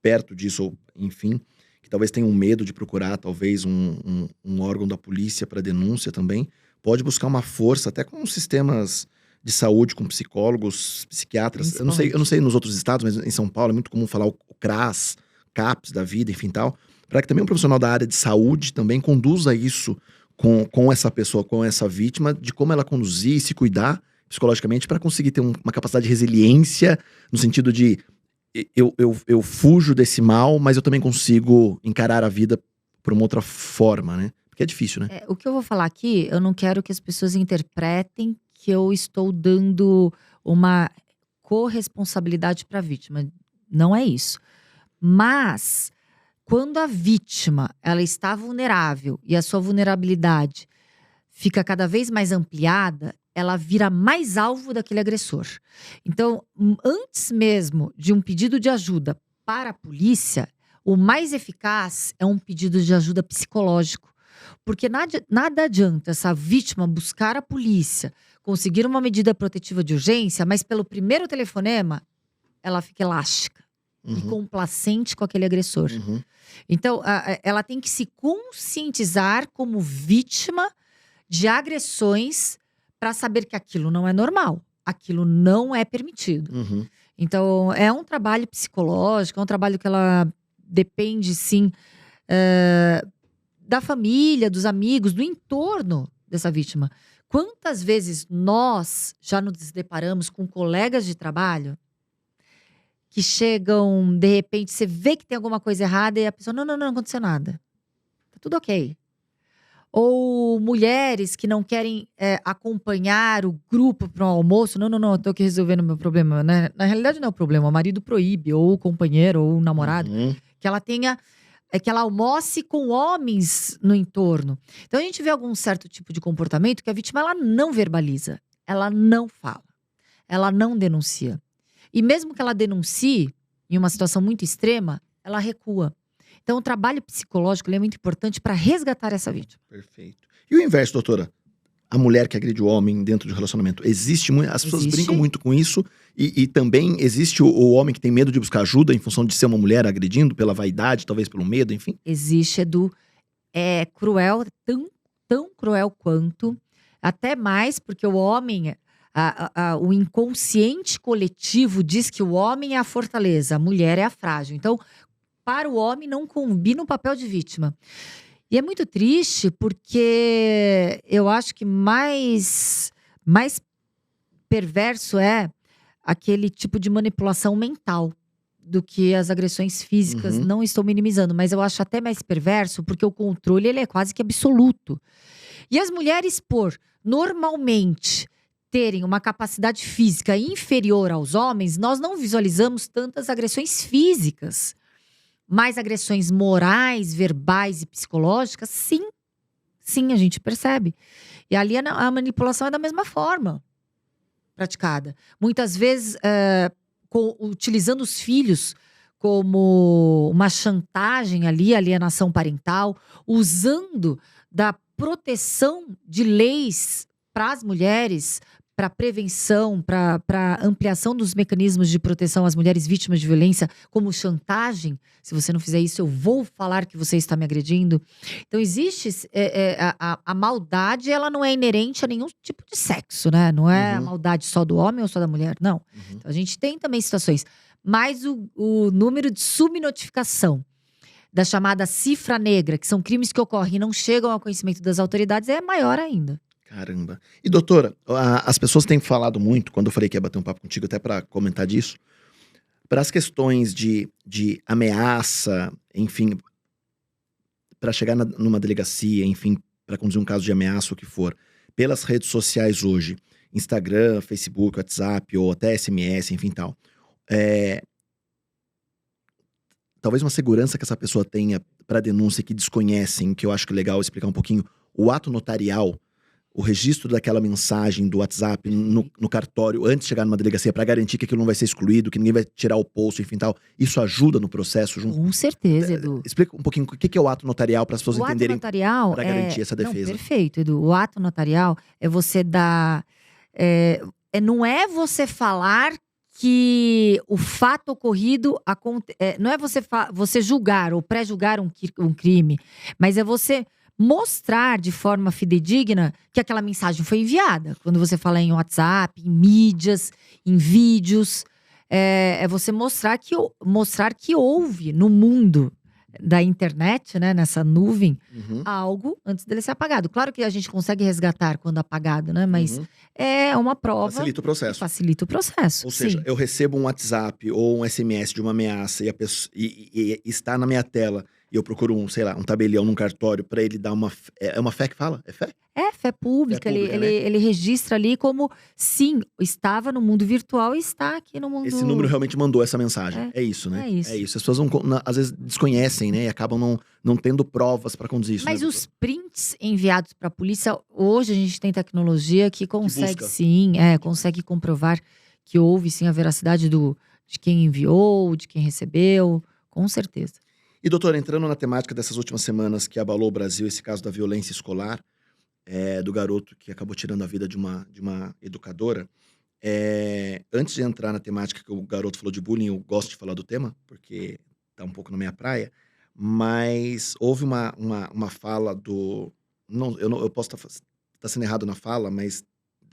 perto disso, ou enfim, que talvez tenha um medo de procurar talvez um órgão da polícia para denúncia também, pode buscar uma força até com sistemas de saúde, com psicólogos, psiquiatras. Eu não sei nos outros estados, mas em São Paulo é muito comum falar o CRAS, CAPS da vida, enfim tal, para que também um profissional da área de saúde também conduza isso com essa pessoa, com essa vítima, de como ela conduzir e se cuidar psicologicamente para conseguir ter uma capacidade de resiliência, no sentido de eu fujo desse mal, mas eu também consigo encarar a vida por uma outra forma, né? Porque é difícil, né? O que eu vou falar aqui, eu não quero que as pessoas interpretem que eu estou dando uma corresponsabilidade para a vítima. Não é isso. Mas quando a vítima ela está vulnerável e a sua vulnerabilidade fica cada vez mais ampliada, ela vira mais alvo daquele agressor. Então, antes mesmo de um pedido de ajuda para a polícia, o mais eficaz é um pedido de ajuda psicológico. Porque nada adianta essa vítima buscar a polícia, conseguir uma medida protetiva de urgência, mas pelo primeiro telefonema, ela fica elástica e complacente com aquele agressor. Então, ela tem que se conscientizar como vítima de agressões para saber que aquilo não é normal, aquilo não é permitido. Então, é um trabalho psicológico, é um trabalho que ela depende, sim, da família, dos amigos, do entorno dessa vítima. Quantas vezes nós já nos deparamos com colegas de trabalho que chegam, de repente, você vê que tem alguma coisa errada e a pessoa, não aconteceu nada. Tá tudo ok. Ou mulheres que não querem acompanhar o grupo para um almoço. Não, eu tô aqui resolvendo o meu problema, né? Na realidade não é o problema, o marido proíbe, ou o companheiro, ou o namorado. Que ela tenha, que ela almoce com homens no entorno. Então a gente vê algum certo tipo de comportamento que a vítima ela não verbaliza, ela não fala, ela não denuncia. E mesmo que ela denuncie, em uma situação muito extrema, ela recua. Então, o trabalho psicológico ele é muito importante para resgatar essa vítima. Perfeito. E o inverso, doutora? A mulher que agride o homem dentro de um relacionamento. Existe muito. As pessoas brincam muito com isso. E também existe o homem que tem medo de buscar ajuda em função de ser uma mulher agredindo, pela vaidade, talvez pelo medo, enfim. Existe, Edu. É cruel, tão cruel quanto. Até mais, porque o homem, o inconsciente coletivo diz que o homem é a fortaleza, a mulher é a frágil. Então, para o homem não combina o papel de vítima. E é muito triste porque eu acho que mais perverso é aquele tipo de manipulação mental do que as agressões físicas. Não estou minimizando, mas eu acho até mais perverso porque o controle ele é quase que absoluto. E as mulheres, por normalmente terem uma capacidade física inferior aos homens, nós não visualizamos tantas agressões físicas. Mas agressões morais, verbais e psicológicas, sim, a gente percebe. E ali a manipulação é da mesma forma praticada. Muitas vezes, utilizando os filhos como uma chantagem ali, alienação parental, usando da proteção de leis para as mulheres, para prevenção, para ampliação dos mecanismos de proteção às mulheres vítimas de violência, como chantagem. Se você não fizer isso, eu vou falar que você está me agredindo. Então, existe a maldade, ela não é inerente a nenhum tipo de sexo, né? Não é a maldade só do homem ou só da mulher, não. Então, a gente tem também situações. Mas o número de subnotificação da chamada cifra negra, que são crimes que ocorrem e não chegam ao conhecimento das autoridades, é maior ainda. Caramba. E doutora, as pessoas têm falado muito, quando eu falei que ia bater um papo contigo, até para comentar disso, para as questões de ameaça, enfim, para chegar numa delegacia, enfim, para conduzir um caso de ameaça, o que for, pelas redes sociais hoje, Instagram, Facebook, WhatsApp, ou até SMS, enfim, tal. Talvez uma segurança que essa pessoa tenha para denúncia que desconhecem, que eu acho que é legal explicar um pouquinho, o ato notarial, o registro daquela mensagem do WhatsApp no cartório antes de chegar numa delegacia para garantir que aquilo não vai ser excluído, que ninguém vai tirar o post, enfim tal. Isso ajuda no processo? Com certeza, Edu. Explica um pouquinho o que é o ato notarial para as pessoas entenderem, para garantir essa defesa. Não, perfeito, Edu. O ato notarial é você dar… não é você falar que o fato ocorrido… não é você julgar ou pré-julgar um crime, mas é você mostrar de forma fidedigna que aquela mensagem foi enviada. Quando você fala em WhatsApp, em mídias, em vídeos, é você mostrar que houve no mundo da internet, né, nessa nuvem, algo antes dele ser apagado. Claro que a gente consegue resgatar quando apagado, né, mas é uma prova… Facilita o processo. Facilita o processo. Ou seja, eu recebo um WhatsApp ou um SMS de uma ameaça e está na minha tela, e eu procuro um tabelião num cartório para ele dar uma… É uma fé que fala? É fé? É fé pública. Ele registra ali como, sim, estava no mundo virtual e está aqui no mundo… Esse número realmente mandou essa mensagem. É isso, né? É isso. As pessoas às vezes desconhecem, né? E acabam não tendo provas para conduzir isso. Mas né, os prints enviados para a polícia, hoje a gente tem tecnologia que consegue consegue comprovar que houve sim a veracidade de quem enviou, de quem recebeu, com certeza. E doutora, entrando na temática dessas últimas semanas que abalou o Brasil, esse caso da violência escolar, do garoto que acabou tirando a vida de uma educadora, antes de entrar na temática que o garoto falou de bullying, eu gosto de falar do tema, porque tá um pouco na minha praia, mas houve uma fala do… eu posso estar sendo errado na fala, mas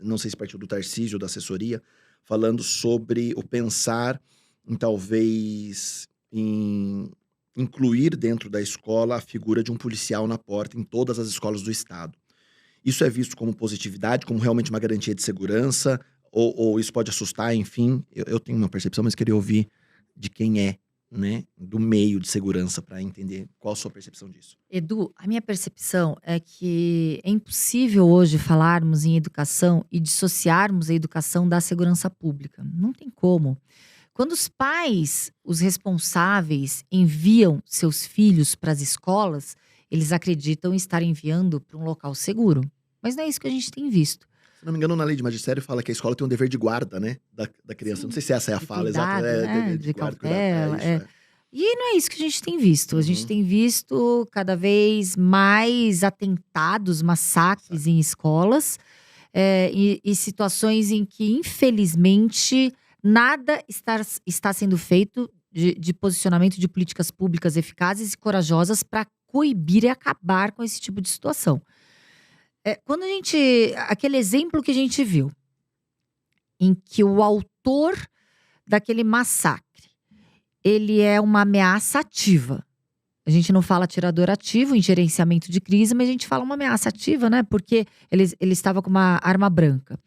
não sei se partiu do Tarcísio, da assessoria, falando sobre o pensar em talvez incluir dentro da escola a figura de um policial na porta em todas as escolas do estado. Isso é visto como positividade, como realmente uma garantia de segurança, ou isso pode assustar, enfim. Eu tenho uma percepção, mas queria ouvir de quem é, né, do meio de segurança, para entender qual a sua percepção disso. Edu, a minha percepção é que é impossível hoje falarmos em educação e dissociarmos a educação da segurança pública. Não tem como. Quando os pais, os responsáveis, enviam seus filhos para as escolas, eles acreditam estar enviando para um local seguro. Mas não é isso que a gente tem visto. não me engano, na lei de magistério fala que a escola tem um dever de guarda, né? Da criança. Sim, Não sei se essa é a de fala cuidado, exata. né? Dever De guarda, cautela, isso, E não é isso que a gente tem visto. A gente Uhum. tem visto cada vez mais atentados, massacres em escolas. E situações em que, infelizmente, nada está sendo feito de posicionamento de políticas públicas eficazes e corajosas para coibir e acabar com esse tipo de situação. Quando a gente. Aquele exemplo que a gente viu, em que o autor daquele massacre, ele é uma ameaça ativa. A gente não fala atirador ativo em gerenciamento de crise, mas a gente fala uma ameaça ativa, né? Porque ele estava com uma arma branca.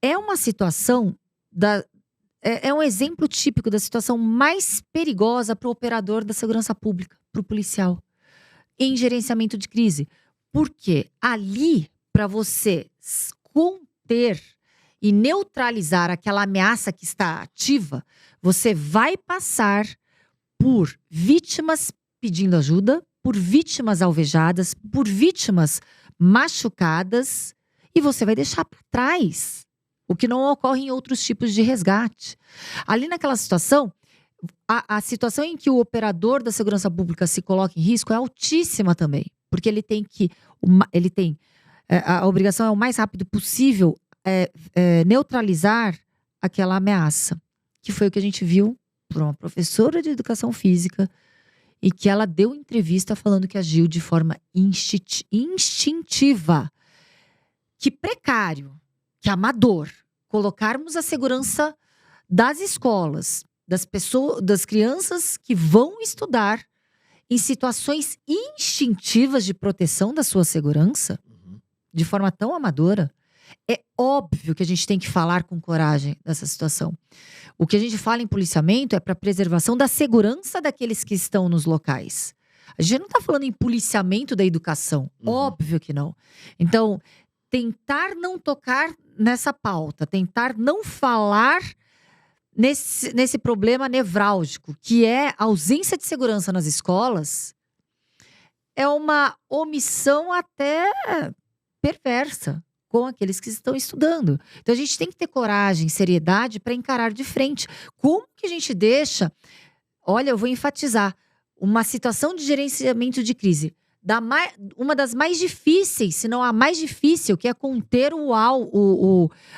É uma situação é um exemplo típico da situação mais perigosa para o operador da segurança pública, para o policial, em gerenciamento de crise. Porque ali, para você conter e neutralizar aquela ameaça que está ativa, você vai passar por vítimas pedindo ajuda, por vítimas alvejadas, por vítimas machucadas, e você vai deixar para trás o que não ocorre em outros tipos de resgate. Ali naquela situação, a situação em que o operador da segurança pública se coloca em risco é altíssima também, porque ele tem a obrigação é o mais rápido possível neutralizar aquela ameaça, que foi o que a gente viu por uma professora de educação física, e que ela deu entrevista falando que agiu de forma instintiva. Que precário, que amador, colocarmos a segurança das escolas, das pessoas, das crianças que vão estudar em situações instintivas de proteção da sua segurança, de forma tão amadora. É óbvio que a gente tem que falar com coragem dessa situação. O que a gente fala em policiamento é para preservação da segurança daqueles que estão nos locais. A gente não está falando em policiamento da educação. Óbvio que não. Então, tentar não tocar nessa pauta, tentar não falar nesse problema nevrálgico, que é a ausência de segurança nas escolas, é uma omissão até perversa com aqueles que estão estudando. Então a gente tem que ter coragem, seriedade para encarar de frente. Como que a gente deixa, olha, eu vou enfatizar, uma situação de gerenciamento de crise, uma das mais difíceis, se não a mais difícil, que é conter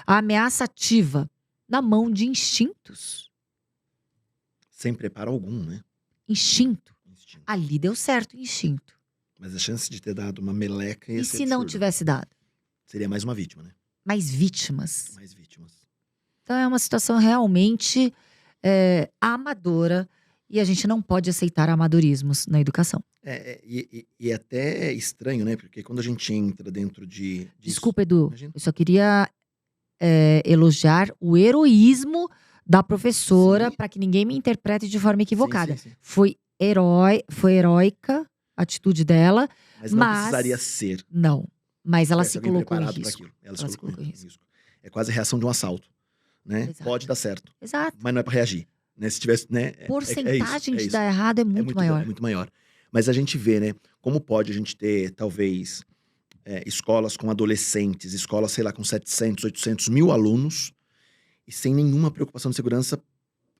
a ameaça ativa, na mão de instintos. Sem preparo algum, né? Instinto. Ali deu certo, instinto. Mas a chance de ter dado uma meleca ia E ser se não absurda. tivesse dado? Seria mais uma vítima, né? Mais vítimas. Mais vítimas. Então é uma situação realmente amadora, e a gente não pode aceitar amadorismos na educação. E até estranho, né? Porque quando a gente entra dentro de Desculpa, Edu, Imagina. eu só queria elogiar o heroísmo da professora, Sim. para que ninguém me interprete de forma equivocada. Sim. Foi heróica a atitude dela, Mas não precisaria ser. Não, mas ela se Tivesse alguém colocou em preparado pra risco. aquilo. Ela Ela se colocou em risco. É quase a reação de um assalto, né? Exato. Pode dar certo, Exato. mas não é pra reagir, né? Se tivesse, né? Porcentagem de isso. dar errado é muito maior. É muito maior. Mas a gente vê, né? Como pode a gente ter, talvez, escolas com adolescentes, escolas, sei lá, com 700, 800 mil alunos, e sem nenhuma preocupação de segurança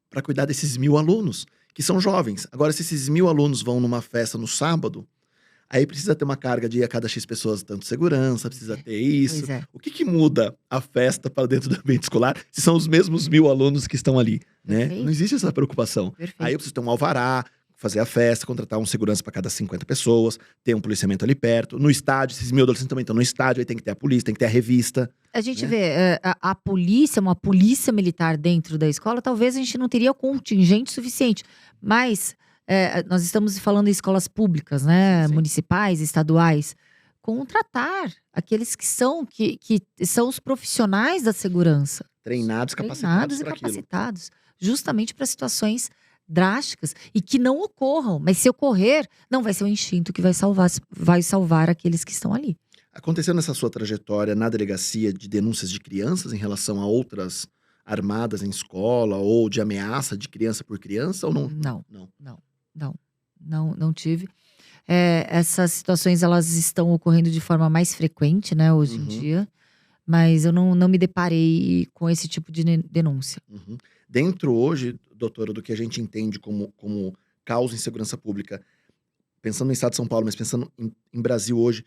para cuidar desses 1000 alunos, que são jovens. Agora, se esses 1000 alunos vão numa festa no sábado, aí precisa ter uma carga de a cada X pessoas, tanto segurança, precisa ter isso. Pois é. O que muda a festa para dentro do ambiente escolar se são os mesmos 1000 alunos que estão ali, né? Perfeito. Não existe essa preocupação. Perfeito. Aí eu preciso ter um alvará, fazer a festa, contratar um segurança para cada 50 pessoas, ter um policiamento ali perto. No estádio, esses 1000 adolescentes também estão no estádio, aí tem que ter a polícia, tem que ter a revista. A gente né? vê a polícia, uma polícia militar dentro da escola, talvez a gente não teria contingente suficiente. Mas nós estamos falando em escolas públicas, né? Sim. Municipais, estaduais. Contratar aqueles que são os profissionais da segurança. Treinados, capacitados Treinados e para aquilo. capacitados. Justamente para situações drásticas. E que não ocorram. Mas se ocorrer, não vai ser o instinto que vai salvar aqueles que estão ali. Aconteceu nessa sua trajetória na delegacia de denúncias de crianças em relação a outras armadas em escola ou de ameaça de criança por criança ou não? Não tive. Essas situações, elas estão ocorrendo de forma mais frequente, né, hoje em dia. Mas eu não me deparei com esse tipo de denúncia. Uhum. Dentro hoje, doutora, do que a gente entende como causa em segurança pública, pensando no estado de São Paulo, mas pensando em Brasil hoje,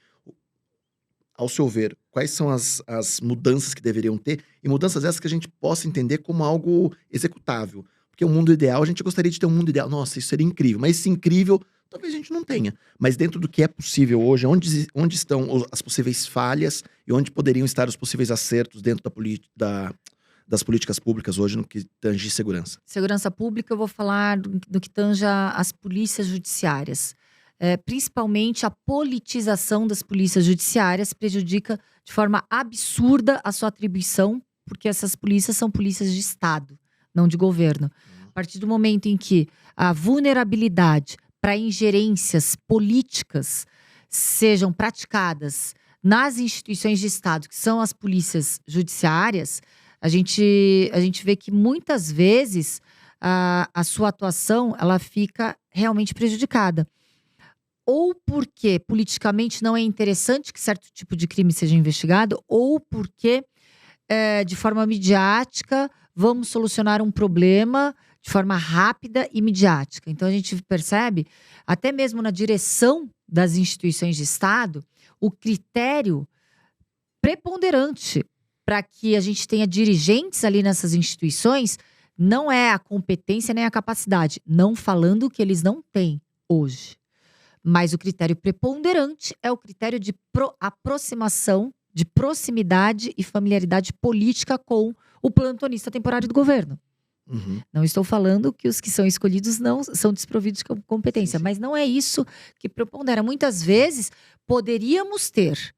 ao seu ver, quais são as mudanças que deveriam ter? E mudanças essas que a gente possa entender como algo executável. Porque o mundo ideal, a gente gostaria de ter um mundo ideal. Nossa, isso seria incrível. Mas esse incrível, talvez a gente não tenha. Mas dentro do que é possível hoje, onde estão as possíveis falhas e onde poderiam estar os possíveis acertos dentro das políticas públicas hoje no que tange segurança? Segurança pública, eu vou falar do que tanja as polícias judiciárias. Principalmente a politização das polícias judiciárias prejudica de forma absurda a sua atribuição, porque essas polícias são polícias de Estado, não de governo. A partir do momento em que a vulnerabilidade para ingerências políticas sejam praticadas nas instituições de Estado, que são as polícias judiciárias, a gente vê que muitas vezes a sua atuação ela fica realmente prejudicada. Ou porque politicamente não é interessante que certo tipo de crime seja investigado, ou porque, de forma midiática, vamos solucionar um problema de forma rápida e midiática. Então, a gente percebe, até mesmo na direção das instituições de Estado, o critério preponderante para que a gente tenha dirigentes ali nessas instituições não é a competência nem a capacidade. Não falando que eles não têm hoje. Mas o critério preponderante é o critério de aproximação, de proximidade e familiaridade política com o plantonista temporário do governo. Uhum. Não estou falando que os que são escolhidos não são desprovidos de competência, Sim. mas não é isso que prepondera. Muitas vezes poderíamos ter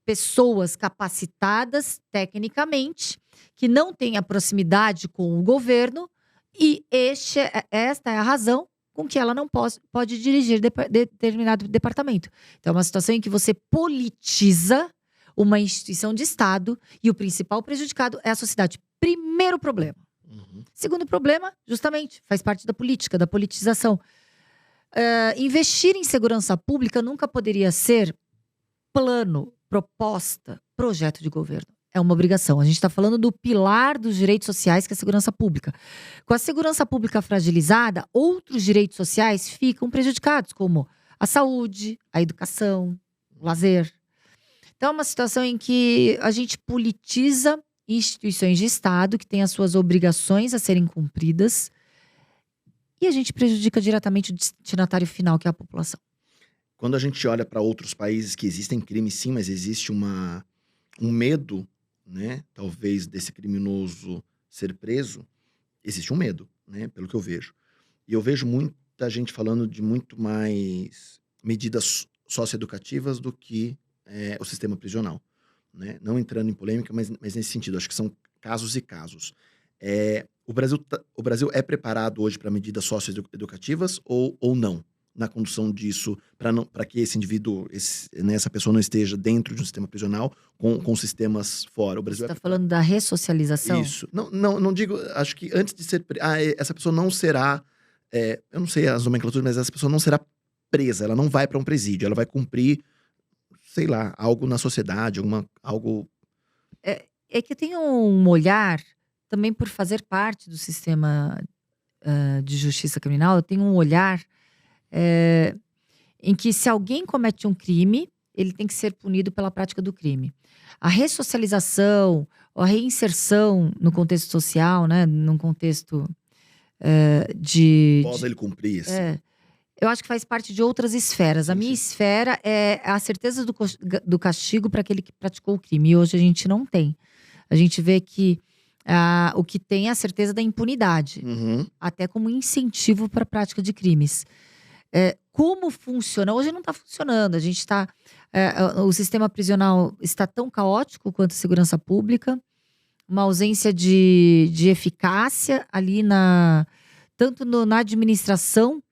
pessoas capacitadas tecnicamente que não têm a proximidade com o governo e esta é a razão com que ela não pode dirigir determinado departamento. Então, é uma situação em que você politiza uma instituição de Estado e o principal prejudicado é a sociedade. Primeiro problema. Uhum. Segundo problema, justamente, faz parte da política, da politização. Investir em segurança pública nunca poderia ser plano, proposta, projeto de governo. É uma obrigação. A gente está falando do pilar dos direitos sociais, que é a segurança pública. Com a segurança pública fragilizada, outros direitos sociais ficam prejudicados, como a saúde, a educação, o lazer. Então, é uma situação em que a gente politiza instituições de Estado que têm as suas obrigações a serem cumpridas e a gente prejudica diretamente o destinatário final, que é a população. Quando a gente olha para outros países que existem crimes, sim, mas existe um medo, né? Talvez desse criminoso ser preso, existe um medo, né? Pelo que eu vejo. E eu vejo muita gente falando de muito mais medidas socioeducativas do que o sistema prisional, né? Não entrando em polêmica, mas nesse sentido. Acho que são casos e casos. O Brasil é preparado hoje para medidas socioeducativas ou não? Na condução disso, para que esse indivíduo, essa pessoa não esteja dentro de um sistema prisional com sistemas fora. O Brasil Você está falando da ressocialização? Isso. Não digo, acho que antes de ser... essa pessoa não será... eu não sei as nomenclaturas, mas essa pessoa não será presa. Ela não vai para um presídio. Ela vai cumprir, sei lá, algo na sociedade, algo... É que eu tenho um olhar, também por fazer parte do sistema de justiça criminal, eu tenho um olhar em que se alguém comete um crime, ele tem que ser punido pela prática do crime. A ressocialização, a reinserção no contexto social, né, num contexto Pode ele cumprir isso. Eu acho que faz parte de outras esferas. Sim, a minha sim. esfera é a certeza do castigo para aquele que praticou o crime. E hoje a gente não tem. A gente vê que o que tem é a certeza da impunidade, Uhum. até como incentivo para a prática de crimes. Como funciona? Hoje não está funcionando. A gente está. O sistema prisional está tão caótico quanto a segurança pública, uma ausência de eficácia ali tanto na administração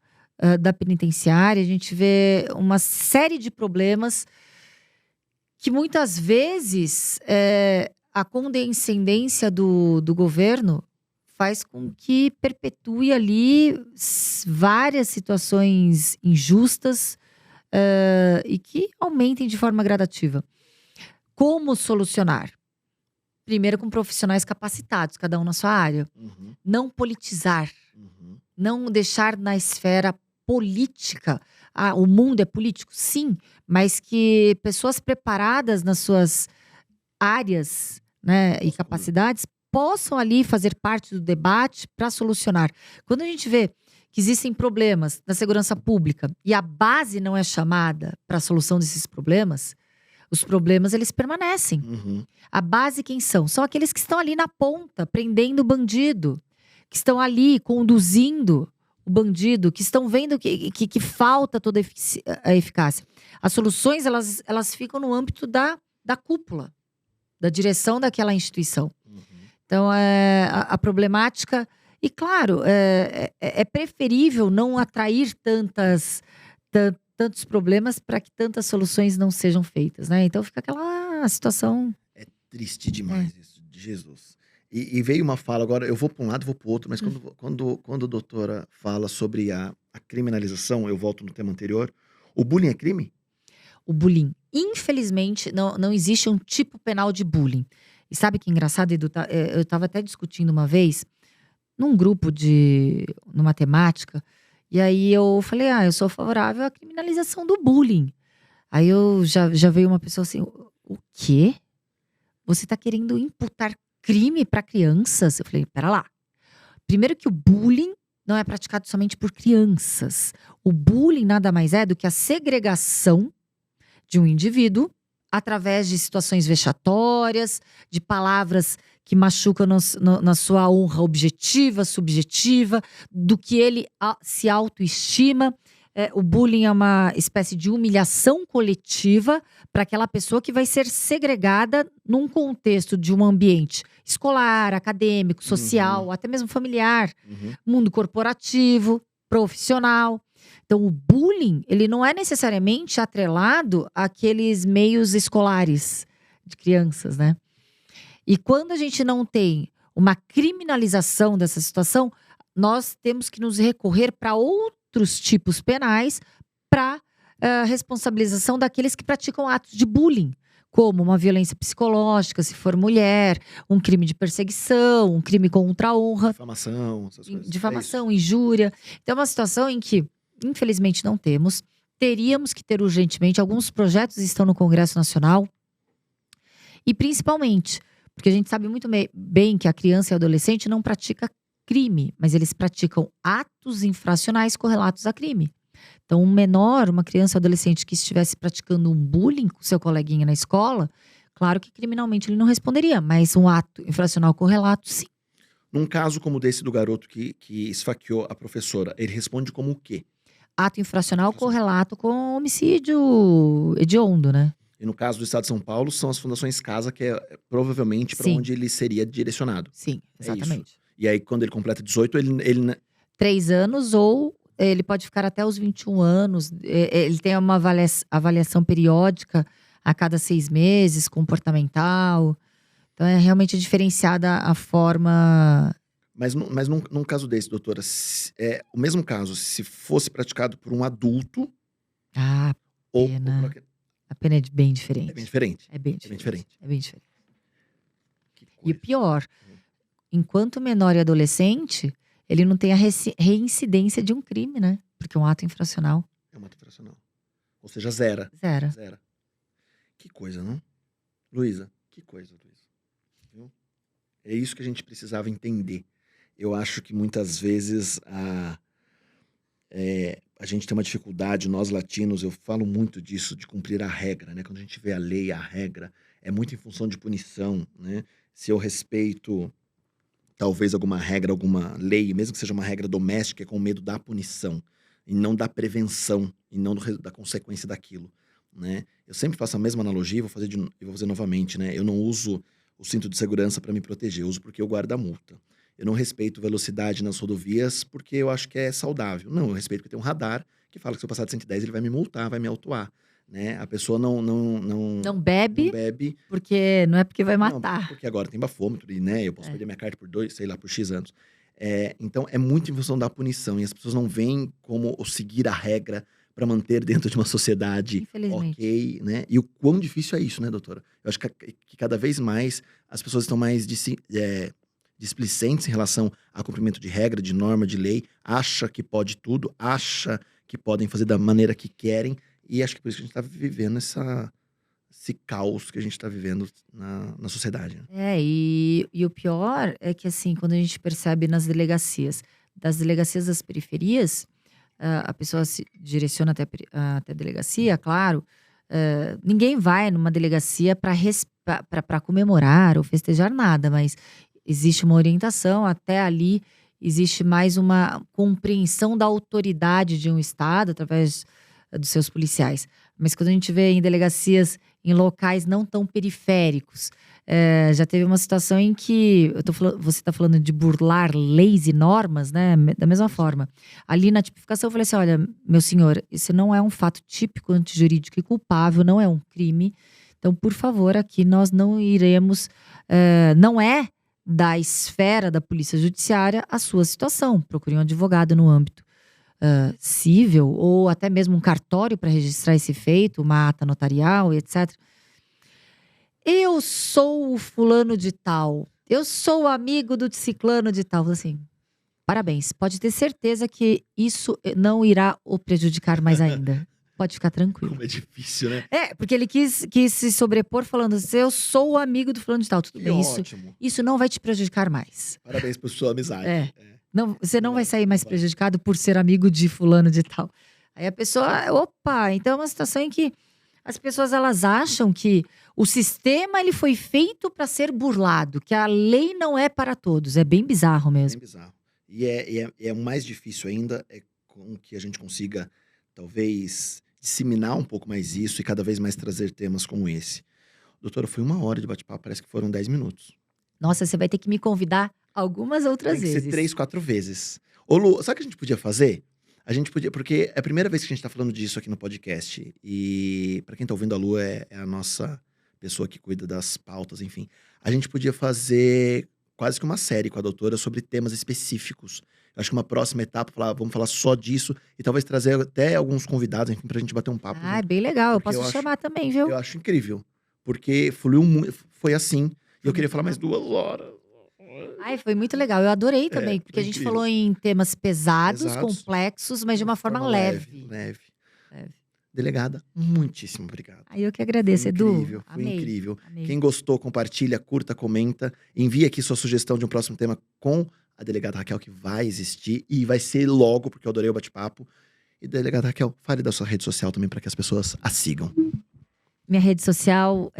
da penitenciária. A gente vê uma série de problemas que muitas vezes a condescendência do governo faz com que perpetue ali várias situações injustas e que aumentem de forma gradativa. Como solucionar? Primeiro com profissionais capacitados, cada um na sua área. Uhum, Não politizar, uhum, não deixar na esfera política. Ah, o mundo é político? Sim, mas que pessoas preparadas nas suas áreas, né, e capacidades possam ali fazer parte do debate para solucionar. Quando a gente vê que existem problemas na segurança pública e a base não é chamada para a solução desses problemas, os problemas eles permanecem. uhum. A base quem são? São aqueles que estão ali na ponta, prendendo o bandido, que estão ali conduzindo o bandido, que estão vendo que falta toda a eficácia. As soluções, elas ficam no âmbito da cúpula, da direção daquela instituição. Uhum. Então, a problemática... E, claro, é preferível não atrair tantos problemas para que tantas soluções não sejam feitas, né? Então, fica aquela situação... Triste demais isso, de Jesus. E veio uma fala, agora eu vou para um lado, vou para o outro, mas quando a doutora fala sobre a criminalização, eu volto no tema anterior, o bullying é crime? O bullying. Infelizmente, não existe um tipo penal de bullying. E sabe que engraçado, Edu? Eu estava até discutindo uma vez, num grupo numa temática, e aí eu falei, eu sou favorável à criminalização do bullying. Aí já veio uma pessoa assim, o quê? Você está querendo imputar crime para crianças? Eu falei, pera lá. Primeiro que o bullying não é praticado somente por crianças. O bullying nada mais é do que a segregação de um indivíduo através de situações vexatórias, de palavras que machucam na sua honra objetiva, subjetiva, do que ele se autoestima. O bullying é uma espécie de humilhação coletiva para aquela pessoa que vai ser segregada num contexto de um ambiente escolar, acadêmico, social, até mesmo familiar, mundo corporativo, profissional. Então, o bullying, ele não é necessariamente atrelado àqueles meios escolares de crianças, né? E quando a gente não tem uma criminalização dessa situação, nós temos que nos recorrer para outros tipos penais para responsabilização daqueles que praticam atos de bullying, como uma violência psicológica, se for mulher, um crime de perseguição, um crime contra a honra, Difamação, essas coisas. difamação, injúria. Então é uma situação em que, infelizmente, não temos. Teríamos que ter urgentemente. Alguns projetos estão no Congresso Nacional. E principalmente, porque a gente sabe muito bem que a criança e o adolescente não pratica crime, mas eles praticam atos infracionais correlatos a crime. Então, um menor, uma criança ou adolescente que estivesse praticando um bullying com seu coleguinha na escola, claro que criminalmente ele não responderia, mas um ato infracional correlato, sim. Num caso como desse do garoto que esfaqueou a professora, ele responde como o quê? Ato infracional correlato com homicídio hediondo, né? E no caso do Estado de São Paulo, são as fundações Casa, que é provavelmente para Sim. onde ele seria direcionado. Sim, exatamente. E aí, quando ele completa 18, ele 3 anos ou ele pode ficar até os 21 anos. Ele tem uma avaliação periódica a cada 6 meses, comportamental. Então é realmente diferenciada a forma. Mas num caso desse, doutora, o mesmo caso, se fosse praticado por um adulto Ah, ou pena. por... A pena é bem diferente. É bem diferente. É bem bem diferente. diferente. É bem diferente. Que E o coisa. pior, enquanto menor e adolescente, ele não tem a reincidência de um crime, né? Porque é um ato infracional. É um ato infracional. Ou seja, zera. Zero. Zera. Que coisa, não? Luísa, que coisa, Luísa. Viu? É isso que a gente precisava entender. Eu acho que muitas vezes a gente tem uma dificuldade, nós latinos, eu falo muito disso, de cumprir a regra, né? Quando a gente vê a lei, a regra, é muito em função de punição, né? Se eu respeito talvez alguma regra, alguma lei, mesmo que seja uma regra doméstica, é com medo da punição, e não da prevenção, e não da consequência daquilo, né? Eu sempre faço a mesma analogia, vou fazer novamente, né? Eu não uso o cinto de segurança para me proteger, eu uso porque eu guardo a multa. Eu não respeito velocidade nas rodovias porque eu acho que é saudável. Não, eu respeito porque tem um radar que fala que se eu passar de 110 ele vai me multar, vai me autuar, né? A pessoa Não bebe, não bebe. porque não é porque vai Não, matar. porque agora tem bafômetro, e, né? Eu posso perder minha carta por 2, sei lá, por X anos. Então, é muito em função da punição. E as pessoas não veem como o seguir a regra para manter dentro de uma sociedade Infelizmente. ok, né? E o quão difícil é isso, né, doutora? Eu acho que cada vez mais as pessoas estão mais displicentes em relação ao cumprimento de regra, de norma, de lei, acha que pode tudo, acha que podem fazer da maneira que querem, e acho que por isso que a gente está vivendo esse caos que a gente está vivendo na sociedade. Né? E o pior é que, assim, quando a gente percebe das delegacias das periferias, a pessoa se direciona até a delegacia, claro. Ninguém vai numa delegacia para comemorar ou festejar nada, mas existe uma orientação, até ali existe mais uma compreensão da autoridade de um Estado através dos seus policiais. Mas quando a gente vê em delegacias em locais não tão periféricos, já teve uma situação em que você está falando de burlar leis e normas, né? Da mesma forma. Ali na tipificação eu falei assim: olha, meu senhor, isso não é um fato típico, antijurídico e culpável, não é um crime. Então, por favor, aqui nós não iremos. Não é da esfera da polícia judiciária a sua situação. Procure um advogado no âmbito cível, ou até mesmo um cartório para registrar esse feito, uma ata notarial, etc. Eu sou o fulano de tal, eu sou amigo do ciclano de tal. Assim, parabéns, pode ter certeza que isso não irá o prejudicar mais ainda. Pode ficar tranquilo. Como é difícil, né? Porque ele quis se sobrepor falando assim: eu sou o amigo do fulano de tal. Tudo Que bem, ótimo. isso não vai te prejudicar mais. Parabéns por sua amizade. Não, você não vai sair mais Vai. prejudicado por ser amigo de fulano de tal. Aí a pessoa, opa, então é uma situação em que as pessoas elas acham que o sistema ele foi feito para ser burlado, que a lei não é para todos. É bem bizarro Bem mesmo. bizarro. E é o mais difícil ainda, é com que a gente consiga, talvez, disseminar um pouco mais isso e cada vez mais trazer temas como esse. Doutora, foi 1 hora de bate-papo, parece que foram 10 minutos. Nossa, você vai ter que me convidar algumas outras Tem que vezes. ser 3, 4 vezes. Ô Lu, sabe o que a gente podia fazer? A gente podia, porque é a primeira vez que a gente tá falando disso aqui no podcast. E pra quem tá ouvindo, a Lu é a nossa pessoa que cuida das pautas, enfim. A gente podia fazer quase que uma série com a doutora sobre temas específicos. Eu acho que uma próxima etapa, vamos falar só disso. E talvez trazer até alguns convidados, enfim, pra gente bater um papo. Ah, é junto. bem legal. Eu Porque posso eu chamar também, viu? Eu acho incrível. Porque fluiu muito, foi assim. E eu queria falar mais 2 horas. Ai, foi muito legal. Eu adorei também, porque foi a gente incrível. falou em temas pesados, Pesados, complexos, mas de uma forma leve. Leve. Leve. Delegada, muitíssimo obrigado. Aí eu que agradeço, Foi Edu. incrível, foi Amei. incrível. Amei. Quem gostou, compartilha, curta, comenta. Envie aqui sua sugestão de um próximo tema com a delegada Raquel, que vai existir. E vai ser logo, porque eu adorei o bate-papo. E delegada Raquel, fale da sua rede social também para que as pessoas a sigam. Minha rede social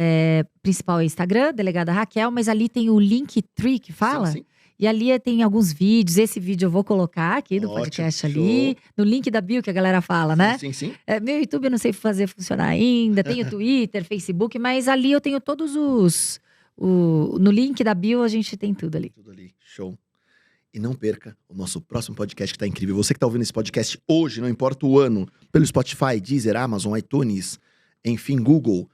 principal é Instagram, Delegada Raquel, mas ali tem o Linktree que fala. Sim, sim. E ali tem alguns vídeos. Esse vídeo eu vou colocar aqui do Ótimo, podcast ali. show. No link da bio que a galera fala, né? Sim. Meu YouTube eu não sei fazer funcionar ainda. Tenho Twitter, Facebook, mas ali eu tenho todos os. No link da bio a gente tem tudo ali. Tudo ali, show. E não perca o nosso próximo podcast que tá incrível. Você que tá ouvindo esse podcast hoje, não importa o ano, pelo Spotify, Deezer, Amazon, iTunes, enfim, Google,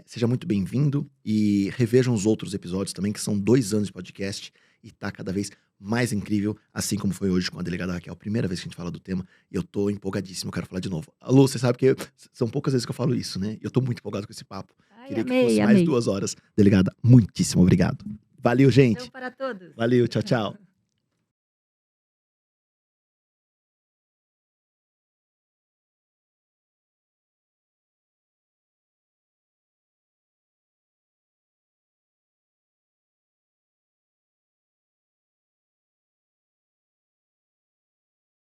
seja muito bem-vindo e revejam os outros episódios também, que são 2 anos de podcast e tá cada vez mais incrível, assim como foi hoje com a delegada Raquel. Primeira vez que a gente fala do tema e eu tô empolgadíssimo, eu quero falar de novo. Alô, você sabe que são poucas vezes que eu falo isso, né? Eu tô muito empolgado com esse papo. Ai, Queria que amei, fosse mais amei. 2 horas. Delegada, muitíssimo obrigado. Valeu, gente. Então, para todos. Valeu, tchau, tchau.